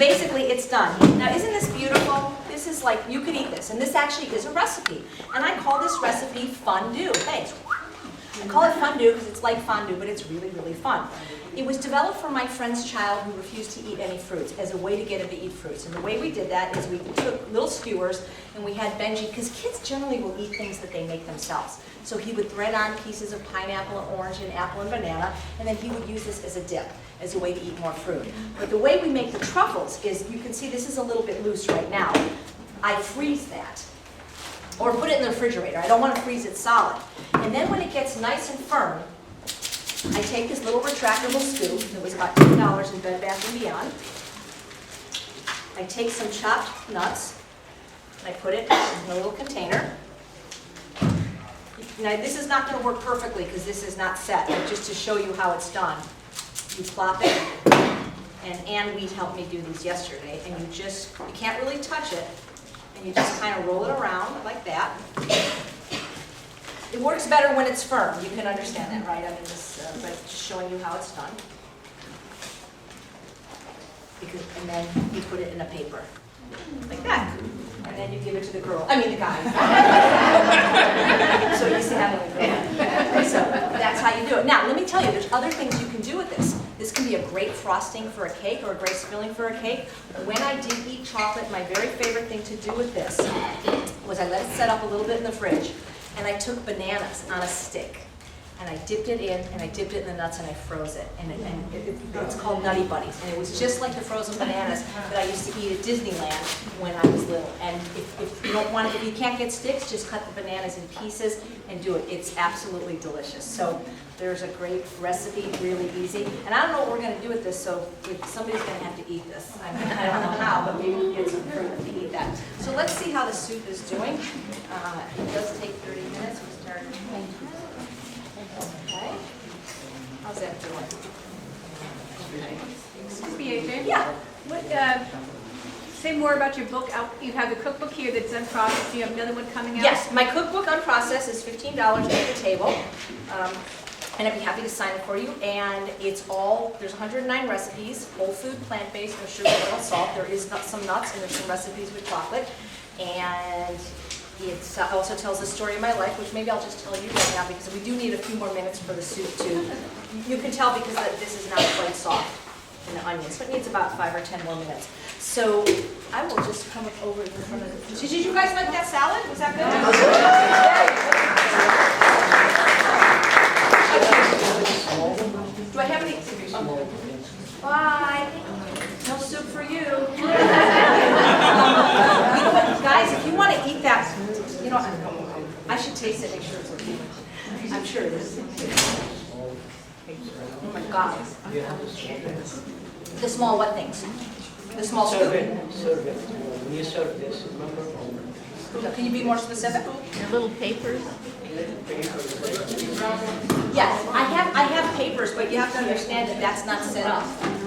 basically, it's done. Now, isn't this beautiful? This is like, you could eat this, and this actually is a recipe. And I call this recipe fondue. Thanks. I call it fondue because it's like fondue, but it's really, really fun. It was developed for my friend's child who refused to eat any fruits as a way to get him to eat fruits. And the way we did that is we took little skewers and we had Benji, because kids generally will eat things that they make themselves. So he would thread on pieces of pineapple and orange and apple and banana, and then he would use this as a dip, as a way to eat more fruit. But the way we make the truffles is, you can see this is a little bit loose right now. I freeze that, or put it in the refrigerator. I don't want to freeze it solid. And then when it gets nice and firm, I take this little retractable scoop that was about $10 in Bed Bath & Beyond. I take some chopped nuts, and I put it in a little container. Now, this is not going to work perfectly because this is not set, but just to show you how it's done. You plop it, and Ann Wheat helped me do these yesterday, and you can't really touch it, and you just kind of roll it around like that. It works better when it's firm. You can understand that, right? I mean, but just showing you how it's done. And then you put it in a paper, like that. And then you give it to the girl, the guy. So you see how they go. So that's how you do it. Now, let me tell you, there's other things you can do with this. This can be a great frosting for a cake or a great filling for a cake. When I did eat chocolate, my very favorite thing to do with this was I let it set up a little bit in the fridge, and I took bananas on a stick, and I dipped it in, and I dipped it in the nuts, and I froze it. And it's called Nutty Buddies, and it was just like the frozen bananas that I used to eat at Disneyland when I was little. And if you don't want it, if you can't get sticks, just cut the bananas in pieces and do it. It's absolutely delicious. So there's a great recipe, really easy. And I don't know what we're going to do with this, so somebody's going to have to eat this. I don't know how, but maybe we'll get some fruit to eat that. So let's see how the soup is doing. It does take 30 minutes. We start. Okay. How's that doing? Okay. Excuse me, AJ? Yeah. What, say more about your book. You have the cookbook here that's unprocessed. You have another one coming out? Yes, my cookbook Unprocessed is $15 at the table. And I'd be happy to sign it for you. And there's 109 recipes, whole food, plant-based, no sugar, oil, salt. There is some nuts, and there's some recipes with chocolate. And it also tells the story of my life, which maybe I'll just tell you right now, because we do need a few more minutes for the soup too. You can tell because this is not quite soft in the onion, so it needs about 5 or 10 more minutes. So I will just come over in front of the... Did you guys like that salad? Was that good? Do I have any? Bye. No soup for you. You know what, guys? If you want to eat that, I should taste it. Make sure it's okay. I'm sure it is. Oh my God. The small what things? The small scoop. Serve it. When you serve this, remember? Can you be more specific? Your little papers? Yes, I have papers, but you have to understand that that's not set up.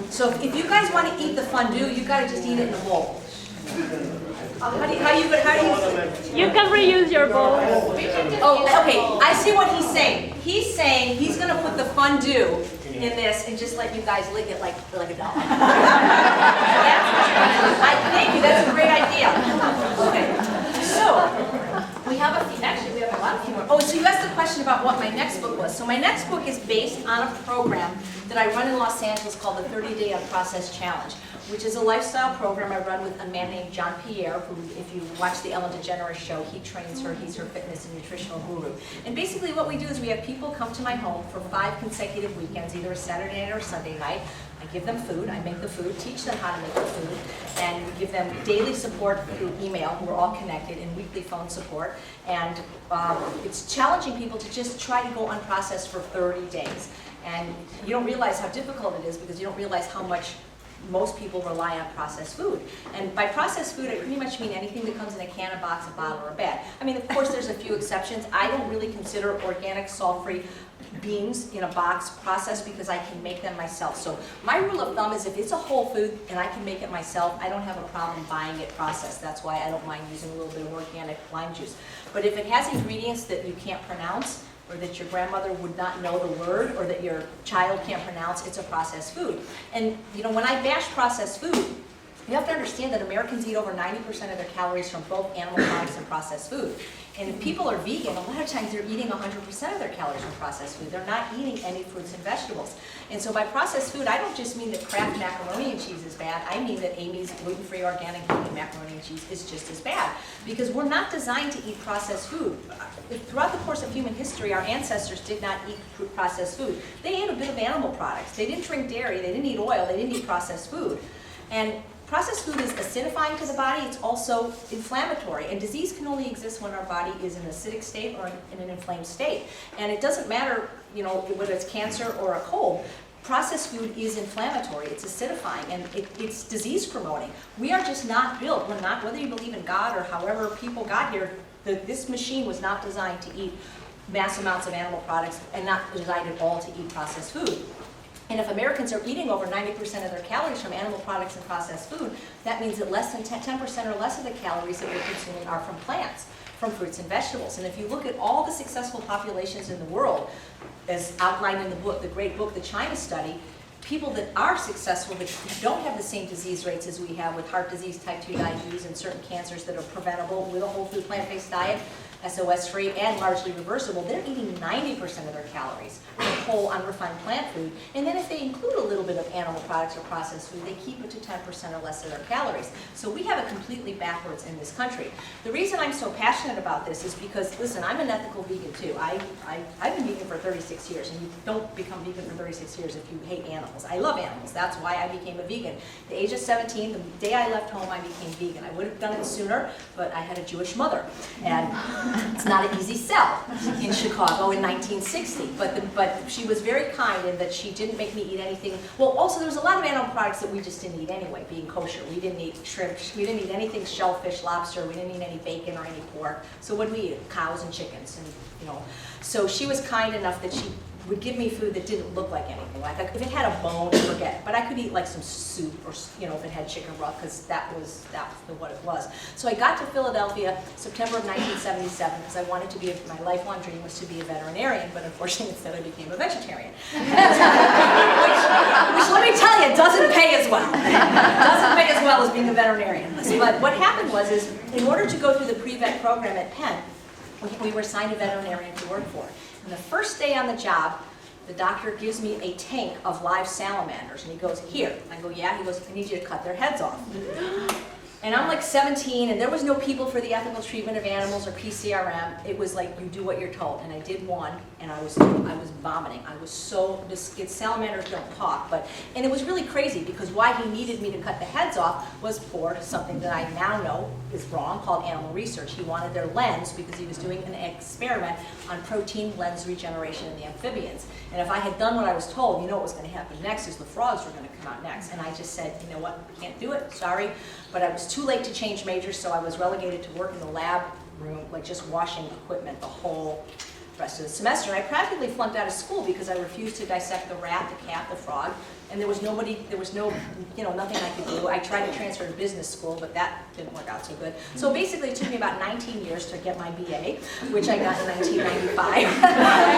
So if you guys want to eat the fondue, you got to just eat it in a bowl. How do you? You can reuse your bowl. Oh, okay. I see what he's saying. He's saying he's going to put the fondue in this and just let you guys lick it like a dog. Thank you. That's a great idea. Okay. So we have we have a lot of more. Oh, so you asked the question about what my next book was. So my next book is based on a program that I run in Los Angeles called the 30-Day Unprocessed Challenge, which is a lifestyle program I run with a man named John Pierre, who, if you watch the Ellen DeGeneres show, he trains her. He's her fitness and nutritional guru. And basically what we do is we have people come to my home for 5 consecutive weekends, either a Saturday night or a Sunday night. I give them food, I make the food, teach them how to make the food, and we give them daily support through email. We're all connected, and weekly phone support. And it's challenging people to just try to go unprocessed for 30 days. And you don't realize how difficult it is because you don't realize how much most people rely on processed food. And by processed food, I pretty much mean anything that comes in a can, a box, a bottle, or a bag. I mean, of course, there's a few exceptions. I don't really consider organic, salt-free beans in a box processed because I can make them myself. So my rule of thumb is if it's a whole food and I can make it myself, I don't have a problem buying it processed. That's why I don't mind using a little bit of organic lime juice. But if it has ingredients that you can't pronounce, or that your grandmother would not know the word, or that your child can't pronounce, it's a processed food. And when I bash processed food, You have to understand that Americans eat over 90% of their calories from both animal products and processed food. And if people are vegan, a lot of times they're eating 100% of their calories from processed food. They're not eating any fruits and vegetables. And so by processed food, I don't just mean that Kraft macaroni and cheese is bad. I mean that Amy's gluten-free organic vegan macaroni and cheese is just as bad. Because we're not designed to eat processed food. Throughout the course of human history, our ancestors did not eat processed food. They ate a bit of animal products. They didn't drink dairy, they didn't eat oil, they didn't eat processed food. And processed food is acidifying to the body, it's also inflammatory, and disease can only exist when our body is in an acidic state or in an inflamed state. And it doesn't matter, whether it's cancer or a cold, processed food is inflammatory, it's acidifying, and it's disease promoting. We are just not built, we're not, whether you believe in God or however people got here, this machine was not designed to eat mass amounts of animal products and not designed at all to eat processed food. And if Americans are eating over 90% of their calories from animal products and processed food, that means that less than 10% or less of the calories that we're consuming are from plants, from fruits and vegetables. And if you look at all the successful populations in the world, as outlined in the book, the great book, The China Study, people that are successful that don't have the same disease rates as we have with heart disease, type 2 diabetes, and certain cancers that are preventable with a whole food plant-based diet, SOS-free, and largely reversible, they're eating 90% of their calories from whole, unrefined plant food. And then if they include a little bit of animal products or processed food, they keep it to 10% or less of their calories. So we have it completely backwards in this country. The reason I'm so passionate about this is because, listen, I'm an ethical vegan too. I've been vegan for 36 years, and you don't become vegan for 36 years if you hate animals. I love animals. That's why I became a vegan. At the age of 17, the day I left home, I became vegan. I would have done it sooner, but I had a Jewish mother. And it's not an easy sell in Chicago in 1960, but she was very kind in that she didn't make me eat anything. Well, also there was a lot of animal products that we just didn't eat anyway, being kosher. We didn't eat shrimp, we didn't eat anything shellfish, lobster, we didn't eat any bacon or any pork. So what did we eat? Cows and chickens, and So she was kind enough that she would give me food that didn't look like anything. Like if it had a bone, forget it. But I could eat like some soup, or if it had chicken broth, because that was what it was. So I got to Philadelphia September of 1977 because I wanted to be my lifelong dream was to be a veterinarian, but unfortunately instead I became a vegetarian, which let me tell you doesn't pay as well. Doesn't pay as well as being a veterinarian. But what happened was in order to go through the pre-vet program at Penn, we were assigned a veterinarian to work for. And the first day on the job, the doctor gives me a tank of live salamanders, and he goes, "Here." I go, "Yeah." He goes, "I need you to cut their heads off." And I'm like 17, and there was no People for the Ethical Treatment of Animals or PCRM. It was like, you do what you're told. And I did one, and I was vomiting. I was so, salamanders don't talk, and it was really crazy because why he needed me to cut the heads off was for something that I now know is wrong, called animal research. He wanted their lens because he was doing an experiment on protein lens regeneration in the amphibians. And if I had done what I was told, what was going to happen next is the frogs were going to come out next. And I just said, you know what, I can't do it, sorry. But I was too late to change majors, so I was relegated to work in the lab room, like just washing equipment the whole rest of the semester. And I practically flunked out of school because I refused to dissect the rat, the cat, the frog, and there was nothing I could do. I tried to transfer to business school, but that didn't work out so good. So basically it took me about 19 years to get my BA, which I got in 1995.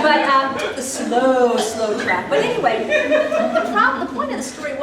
But slow track. But anyway, the point of the story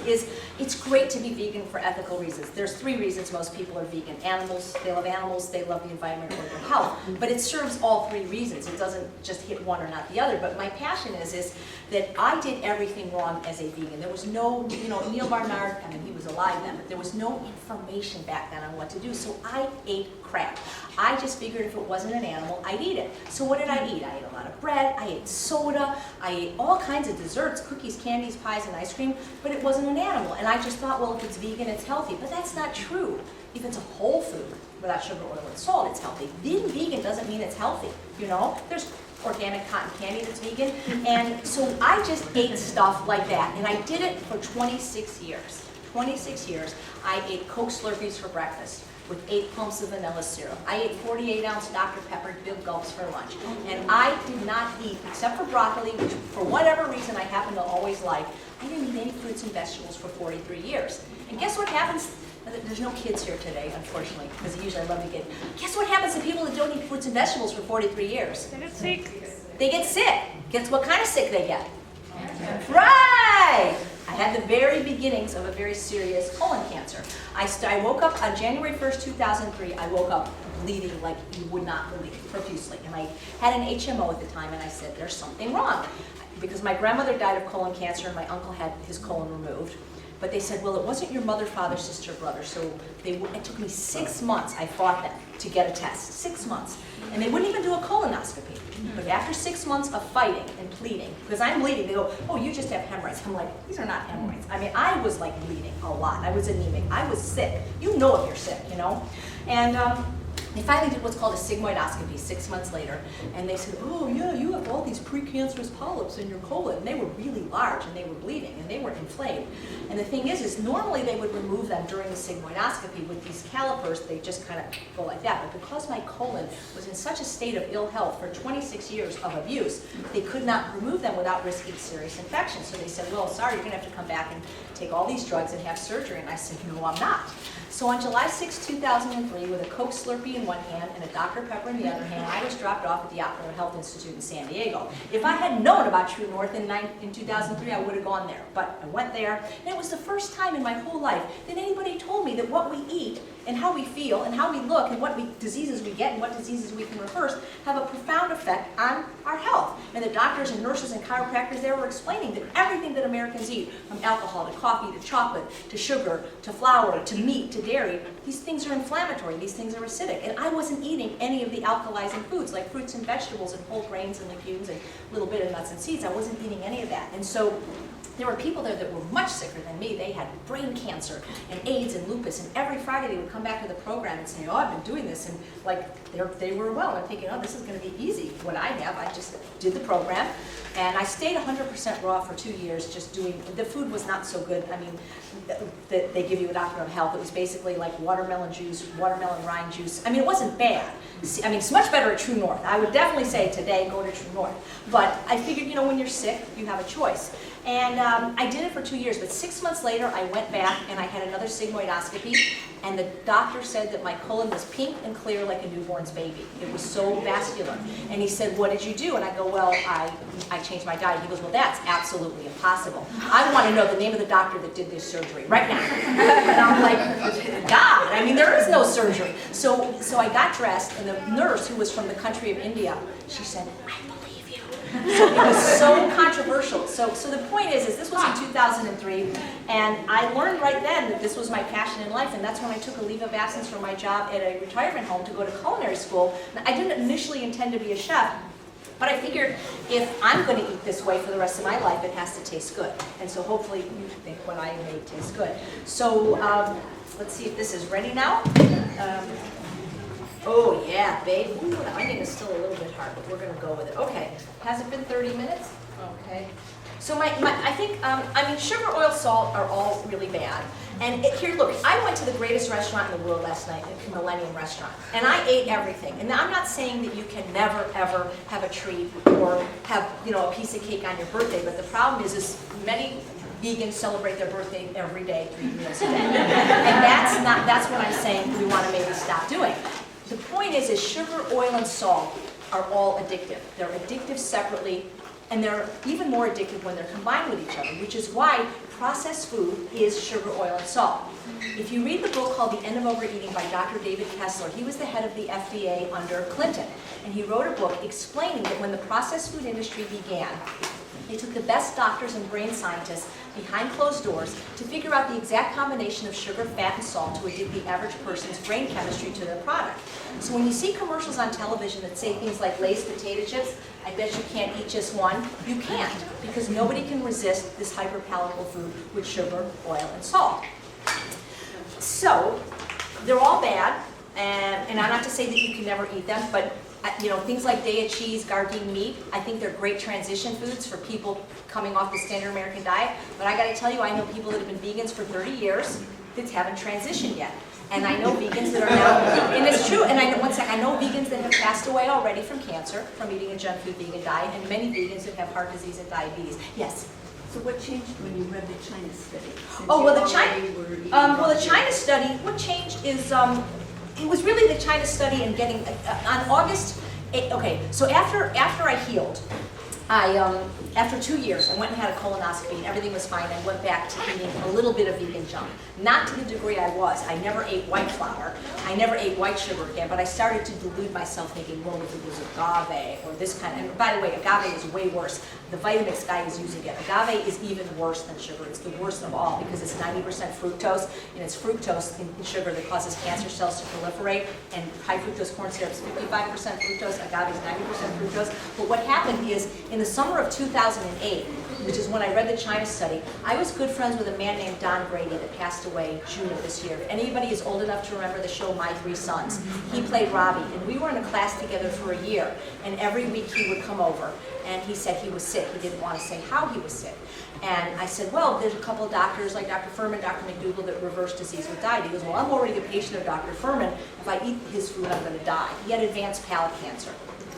is it's great to be vegan for ethical reasons. There's 3 reasons most people are vegan. Animals, they love animals, they love the environment, or their health. But it serves all 3 reasons. It doesn't just hit one or not the other. But my passion is that I did everything wrong as a vegan. There was no, Neil Barnard, he was alive then, but there was no information back then on what to do. So I ate crap. I just figured if it wasn't an animal, I'd eat it. So what did I eat? I ate a lot of bread, I ate soda, I ate all kinds of desserts, cookies, candies, pies, and ice cream, but it wasn't an animal. And I just thought, well, if it's vegan, it's healthy. But that's not true. If it's a whole food, without sugar, oil, and salt, it's healthy. Being vegan doesn't mean it's healthy, There's organic cotton candy that's vegan. And so I just ate stuff like that. And I did it for 26 years. 26 years, I ate Coke Slurpees for breakfast with 8 pumps of vanilla syrup. I ate 48-ounce Dr. Pepper big gulps for lunch. And I did not eat, except for broccoli, which for whatever reason I happen to always like, I didn't eat any fruits and vegetables for 43 years. And guess what happens? There's no kids here today, unfortunately, because usually I love to get. Guess what happens to people that don't eat fruits and vegetables for 43 years? They get sick. They get sick. Guess what kind of sick they get? Right! I had the very beginnings of a very serious colon cancer. I woke up on January 1st, 2003, I woke up bleeding like you would not believe, profusely. And I had an HMO at the time, and I said, there's something wrong. Because my grandmother died of colon cancer, and my uncle had his colon removed. But they said, well, it wasn't your mother, father, sister, brother. So it took me 6 months, I fought them, to get a test. 6 months. And they wouldn't even do a colonoscopy. But after 6 months of fighting and pleading, because I'm bleeding, they go, oh, you just have hemorrhoids. I'm like, these are not hemorrhoids. I mean, I was like bleeding a lot. I was anemic. I was sick. You know if you're sick, you know? And they finally did what's called a sigmoidoscopy 6 months later, and they said, oh yeah, you have all these precancerous polyps in your colon. And they were really large, and they were bleeding, and they were inflamed. And the thing is normally they would remove them during the sigmoidoscopy with these calipers. They just kind of go like that. But because my colon was in such a state of ill health for 26 years of abuse, they could not remove them without risking serious infection. So they said, well, sorry, you're going to have to come back and take all these drugs and have surgery. And I said, no, I'm not. So on July 6, 2003, with a Coke Slurpee in one hand and a Dr. Pepper in the other hand, I was dropped off at the Ocular Health Institute in San Diego. If I had known about True North in 2003, I would have gone there. But I went there, and it was the first time in my whole life that anybody told me that what we eat and how we feel and how we look and what diseases we get and what diseases we can reverse have a profound effect on our health. And the doctors and nurses and chiropractors there were explaining that everything that Americans eat, from alcohol to coffee to chocolate to sugar to flour to meat to dairy, these things are inflammatory, these things are acidic. And I wasn't eating any of the alkalizing foods like fruits and vegetables and whole grains and legumes and a little bit of nuts and seeds. I wasn't eating any of that. And so there were people there that were much sicker than me. They had brain cancer and AIDS and lupus, and every Friday they would come back to the program and say, oh, I've been doing this, and like they were well. I'm thinking, oh, this is going to be easy. What I have, I just did the program, and I stayed 100% raw for 2 years, just doing, the food was not so good. I mean, that they give you a doctor of health. It was basically like watermelon juice, watermelon rind juice. I mean, it wasn't bad. I mean, it's much better at True North. I would definitely say today, go to True North. But I figured, you know, when you're sick, you have a choice. And I did it for 2 years, but 6 months later, I went back and I had another sigmoidoscopy, and the doctor said that my colon was pink and clear like a newborn's baby. It was so vascular. And he said, what did you do? And I go, well, I changed my diet. He goes, well, that's absolutely impossible. I want to know the name of the doctor that did this surgery right now. And I'm like, God, I mean, there is no surgery. So I got dressed, and the nurse, who was from the country of India, she said, I believe you. So it was so controversial. So the point is this was in 2003, and I learned right then that this was my passion in life, and that's when I took a leave of absence from my job at a retirement home to go to culinary school. Now, I didn't initially intend to be a chef, but I figured if I'm going to eat this way for the rest of my life, it has to taste good. And so hopefully you think what I made tastes good. So let's see if this is ready now. Oh yeah, babe. Ooh, the onion is still a little bit hard, but we're going to go with it. Okay, has it been 30 minutes? Okay. So I think, I mean, sugar, oil, salt are all really bad. And here, look, I went to the greatest restaurant in the world last night, the Millennium Restaurant, and I ate everything. And I'm not saying that you can never, ever have a treat or have, you know, a piece of cake on your birthday, but the problem is many vegans celebrate their birthday every day, 3 meals a day. And that's what I'm saying we want to maybe stop doing. The point is sugar, oil, and salt are all addictive. They're addictive separately, and they're even more addictive when they're combined with each other, which is why processed food is sugar, oil, and salt. If you read the book called The End of Overeating by Dr. David Kessler, he was the head of the FDA under Clinton, and he wrote a book explaining that when the processed food industry began, they took the best doctors and brain scientists behind closed doors to figure out the exact combination of sugar, fat, and salt to addict the average person's brain chemistry to their product. So when you see commercials on television that say things like Lay's potato chips, I bet you can't eat just one, you can't, because nobody can resist this hyper-palatable food with sugar, oil, and salt. So they're all bad, and I'm not to say that you can never eat them, but you know, things like Daiya cheese, Gardein meat, I think they're great transition foods for people coming off the standard American diet. But I got to tell you, I know people that have been vegans for 30 years that haven't transitioned yet. And I know vegans that are now, and it's true, and I know, I know vegans that have passed away already from cancer, from eating a junk food vegan diet, and many vegans that have heart disease and diabetes. Yes? So what changed when you read the China study? Oh, well, the China study, what changed is, it was really the China study and getting, on August 8, okay, so after I healed, After 2 years, I went and had a colonoscopy and everything was fine. I went back to eating a little bit of vegan junk. Not to the degree I was. I never ate white flour. I never ate white sugar again, but I started to delude myself thinking, well, if it was agave or this kind of, and by the way, agave is way worse. The Vitamix guy is using it. Agave is even worse than sugar. It's the worst of all because it's 90% fructose, and it's fructose in sugar that causes cancer cells to proliferate, and high fructose corn syrup is 55% fructose, agave is 90% fructose. But what happened is, in the summer of 2008, which is when I read the China study, I was good friends with a man named Don Grady that passed away June of this year. If anybody is old enough to remember the show My Three Sons, he played Robbie, and we were in a class together for a year, and every week he would come over, and he said he was sick. He didn't want to say how he was sick. And I said, well, there's a couple of doctors like Dr. Furman, Dr. McDougall that reverse disease with diet. He goes, well, I'm already a patient of Dr. Furman. If I eat his food, I'm going to die. He had advanced palate cancer.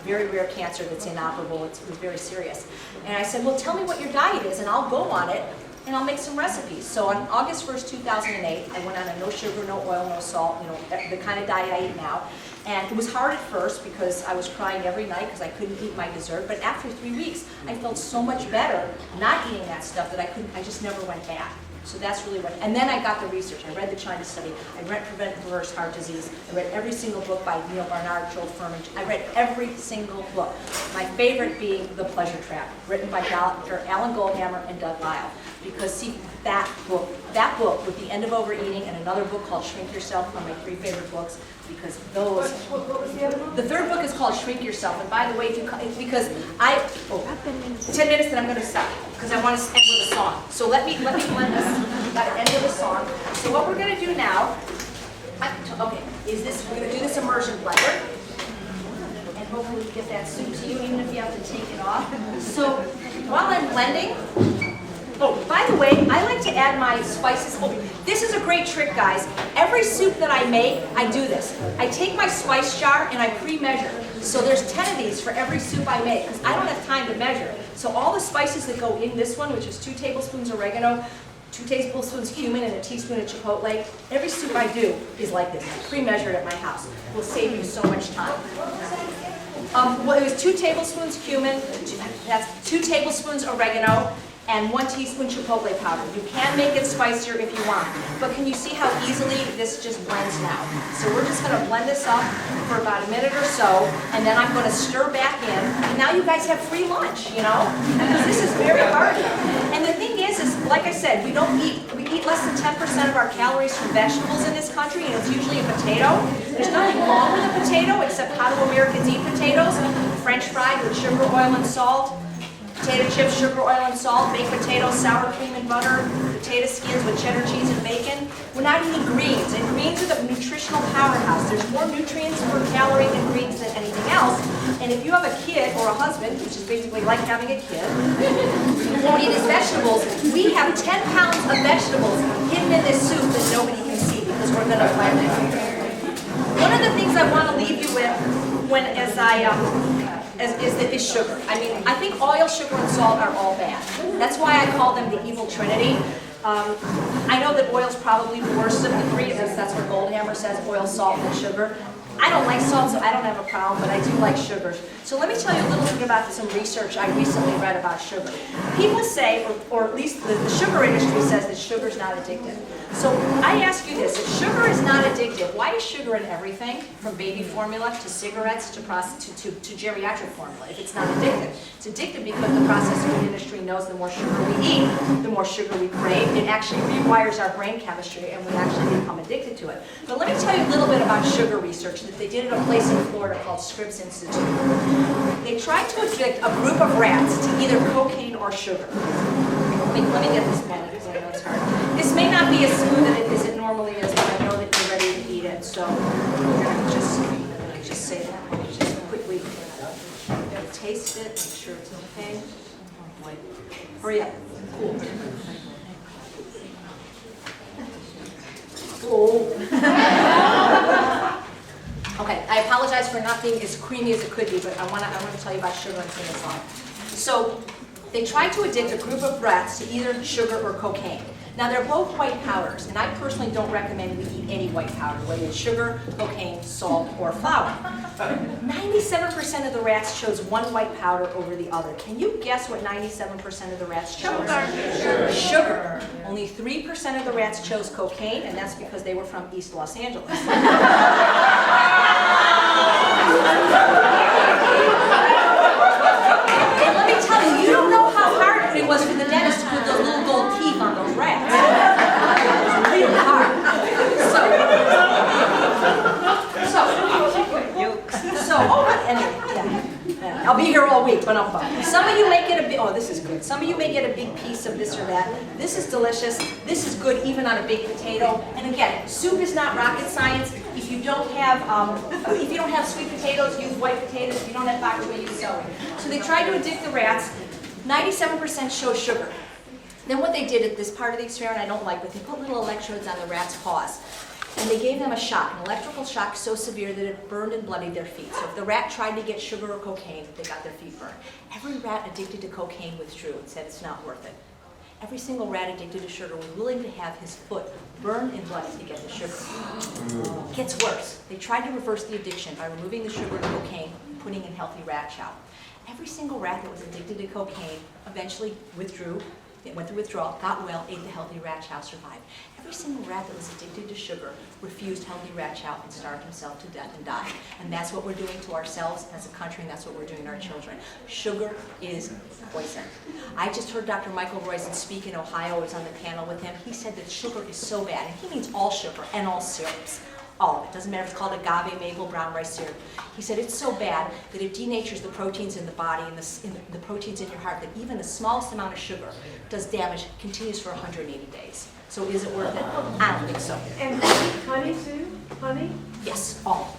Very rare cancer that's inoperable. It was very serious. And I said, well, tell me what your diet is, and I'll go on it, and I'll make some recipes. So on August 1st, 2008, I went on a no sugar, no oil, no salt, the kind of diet I eat now. And it was hard at first because I was crying every night because I couldn't eat my dessert. But after 3 weeks, I felt so much better not eating that stuff that I just never went back. So that's really what, and then I got the research. I read the China study. I read Prevent and Reverse Heart Disease. I read every single book by Neil Barnard, Joel Furman. I read every single book. My favorite being The Pleasure Trap, written by Dr. Alan Goldhammer and Doug Lyle. Because see, that book with The End of Overeating and another book called Shrink Yourself are my 3 favorite books, because those. What was the other one? The third book is called Shrink Yourself, and by the way, it's because 10 minutes, then I'm going to stop because I want to end with a song. So let me blend this. We've got to end with a song. So what we're going to do now, we're going to do this immersion blender, and hopefully we get that soup to you, even if you have to take it off. So while I'm blending. Oh, by the way, I like to add my spices. Oh, this is a great trick, guys. Every soup that I make, I do this. I take my spice jar and I pre-measure. So there's 10 of these for every soup I make, because I don't have time to measure. So all the spices that go in this one, which is 2 tablespoons oregano, 2 tablespoons cumin, and a teaspoon of chipotle, every soup I do is like this. Pre-measured at my house. It will save you so much time. Well, it was 2 tablespoons cumin, that's 2 tablespoons oregano, and 1 teaspoon chipotle powder. You can make it spicier if you want, but can you see how easily this just blends now? So we're just going to blend this up for about a minute or so, and then I'm going to stir back in, and now you guys have free lunch, because this is very hearty. And the thing is like I said, we eat less than 10% of our calories from vegetables in this country, and it's usually a potato. There's nothing wrong with a potato, except how do Americans eat potatoes? French fried with sugar, oil, and salt. Potato chips, sugar, oil, and salt, baked potatoes, sour cream and butter, potato skins with cheddar cheese and bacon. We're not eating greens, and greens are the nutritional powerhouse. There's more nutrients per calorie in greens than anything else. And if you have a kid or a husband, which is basically like having a kid, who won't eat his vegetables, we have 10 pounds of vegetables hidden in this soup that nobody can see because we're going to blend it. One of the things I want to leave you with is sugar. I think oil, sugar, and salt are all bad. That's why I call them the evil trinity. I know that oil's probably the worst of the 3 of us. That's what Goldhammer says, oil, salt, and sugar. I don't like salt, so I don't have a problem, but I do like sugars. So let me tell you a little bit about some research I recently read about sugar. People say, or at least the sugar industry says, that sugar's not addictive. So I ask you this, if sugar is not addictive, why is sugar in everything, from baby formula to cigarettes to geriatric formula, if it's not addictive? It's addictive because the processed food industry knows the more sugar we eat, the more sugar we crave. It actually rewires our brain chemistry, and we actually become addicted to it. But let me tell you a little bit about sugar research that they did at a place in Florida called Scripps Institute. They tried to addict a group of rats to either cocaine or sugar. Let me get this blended because I know it's hard. This may not be as smooth as it normally is, but I know that you're ready to eat it. So we're going to just say that. Just quickly taste it, make sure it's okay. Oh boy. Hurry up. Cool. Oh. Okay, I apologize for not being as creamy as it could be, but I want to tell you about sugar and sing a song. So they tried to addict a group of rats to either sugar or cocaine. Now they're both white powders, and I personally don't recommend we eat any white powder, whether it's sugar, cocaine, salt, or flour. 97% of the rats chose one white powder over the other. Can you guess what 97% of the rats chose? Sugar. Only 3% of the rats chose cocaine, and that's because they were from East Los Angeles. And let me tell you, you don't know how hard it was for the dentist to put those little gold teeth on those rats. It was really hard. I'll be here all week, but I'm fine. Some of you may get a big, oh, this is good. Some of you may get a big piece of this or that. This is delicious. This is good even on a baked potato. And again, soup is not rocket science. If you don't have sweet potatoes, use white potatoes. If you don't have bok choy, use celery. So they tried to addict the rats. 97% show sugar. Then what they did at this part of the experiment I don't like, but they put little electrodes on the rats' paws. And they gave them a shock, an electrical shock so severe that it burned and bloodied their feet. So if the rat tried to get sugar or cocaine, they got their feet burned. Every rat addicted to cocaine withdrew and said it's not worth it. Every single rat addicted to sugar was willing to have his foot burned and bloodied to get the sugar. It gets worse. They tried to reverse the addiction by removing the sugar and cocaine and putting in healthy rat chow. Every single rat that was addicted to cocaine eventually withdrew. They went through withdrawal, got well, ate the healthy rat chow, survived. Every single rat that was addicted to sugar refused healthy rat chow and starved himself to death and died. And that's what we're doing to ourselves as a country, and that's what we're doing to our children. Sugar is poison. I just heard Dr. Michael Roizen speak in Ohio. I was on the panel with him. He said that sugar is so bad, and he means all sugar and all syrups. All of it. Doesn't matter if it's called agave, maple, brown rice syrup. He said it's so bad that it denatures the proteins in the body and the proteins in your heart, that even the smallest amount of sugar does damage, continues for 180 days. So is it worth it? I don't think so. And honey too? Honey? Yes, all.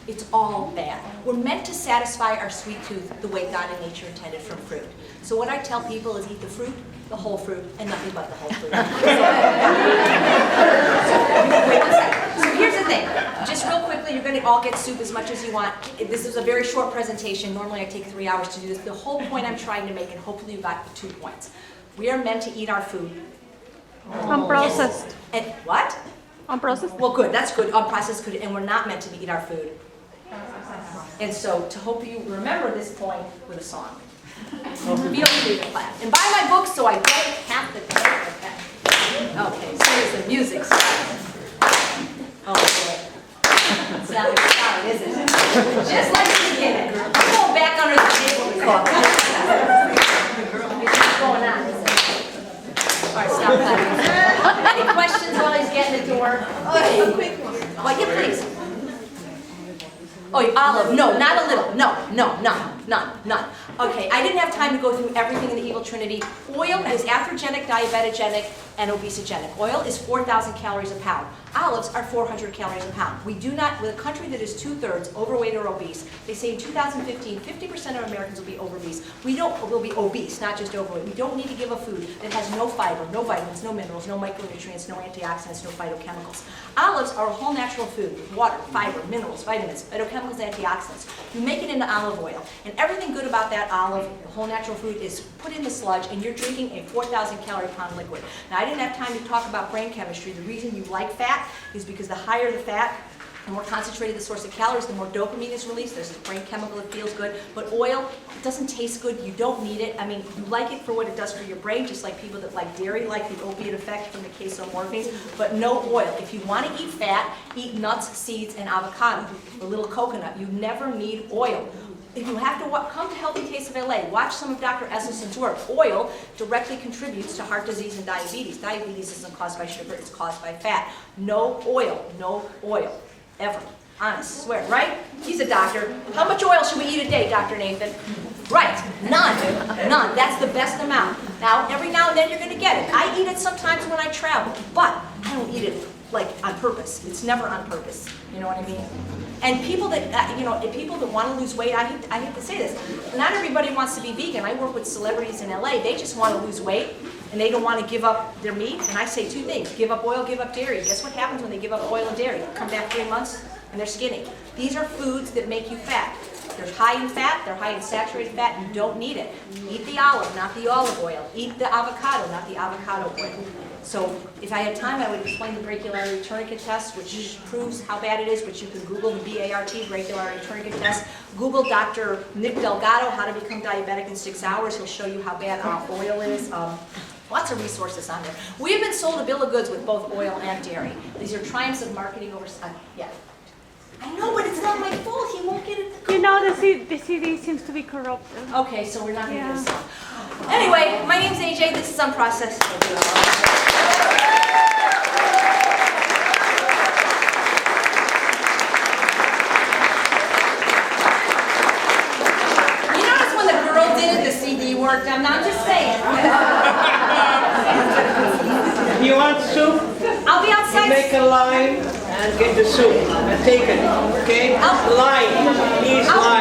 It's all bad. We're meant to satisfy our sweet tooth the way God and nature intended from fruit. So what I tell people is eat the fruit, the whole fruit, and nothing but the whole fruit. Wait 1 second. So here's the thing. Just real quickly, you're going to all get soup as much as you want. This is a very short presentation. Normally I take 3 hours to do this. The whole point I'm trying to make, and hopefully you got the 2 points. We are meant to eat our food. Unprocessed. And what? Unprocessed. Well, good. That's good. Unprocessed good. And we're not meant to eat our food. And so to hope you remember this point with a song. If you don't leave it class. And buy my books so I don't have to pay for that. Okay, so here's the music. Oh boy. It's not like solid, is it? Just like the beginning. I'm going back under the table to call it. It's not going on, is it? All right, stop clapping. Any questions while he's getting the door? Okay, a quick one. Oh, yeah, please. Oh, olive. No, not a little. No, none. Okay, I didn't have time to go through everything in the evil trinity. Oil is atherogenic, diabetogenic, and obesogenic. Oil is 4,000 calories a pound. Olives are 400 calories a pound. We do not, with a country that is 2/3 overweight or obese, they say in 2015, 50% of Americans will be obese. Will be obese, not just overweight. We don't need to give a food that has no fiber, no vitamins, no minerals, no micronutrients, no antioxidants, no phytochemicals. Olives are a whole natural food with water, fiber, minerals, vitamins, phytochemicals, antioxidants. You make it into olive oil, and everything good about that olive, the whole natural food, is put in the sludge, and you're drinking a 4,000 calorie pound liquid. Now, I didn't have time to talk about brain chemistry. The reason you like fat is because the higher the fat, the more concentrated the source of calories, the more dopamine is released. There's a brain chemical that feels good. But oil, it doesn't taste good. You don't need it. I mean, you like it for what it does for your brain, just like people that like dairy like the opiate effect from the casomorphines, but no oil. If you want to eat fat, eat nuts, seeds, and avocado, a little coconut. You never need oil. If you have to come to Healthy Taste of LA, watch some of Dr. Essenson's work. Oil directly contributes to heart disease and diabetes. Diabetes isn't caused by sugar, it's caused by fat. No oil, ever. Honest, swear, right? He's a doctor. How much oil should we eat a day, Dr. Nathan? Right, none. That's the best amount. Now, every now and then you're going to get it. I eat it sometimes when I travel, but I don't eat it like on purpose. It's never on purpose. You know what I mean? And people that people that want to lose weight, I hate to say this, not everybody wants to be vegan. I work with celebrities in LA. They just want to lose weight, and they don't want to give up their meat. And I say 2 things: give up oil, give up dairy. Guess what happens when they give up oil and dairy? Come back 3 months, and they're skinny. These are foods that make you fat. They're high in fat, they're high in saturated fat, you don't need it. Eat the olive, not the olive oil. Eat the avocado, not the avocado oil. So if I had time, I would explain the brachiorartery tourniquet test, which proves how bad it is, which you can Google the BART, brachiorartery tourniquet test. Google Dr. Nick Delgado, how to become diabetic in 6 hours. He'll show you how bad oil is. Lots of resources on there. We have been sold a bill of goods with both oil and dairy. These are triumphs of marketing over, yeah. I know, but it's not my fault. He won't get it. You know, the CD seems to be corrupted. Okay, so we're not going to Yeah. get a song. Anyway, my name's AJ. This is Unprocessed. You notice when the girl did it, the CD worked. I'm not just saying. You want soup? I'll be You outside. make a line and get the soup and take it, okay? I'll- Line, please line.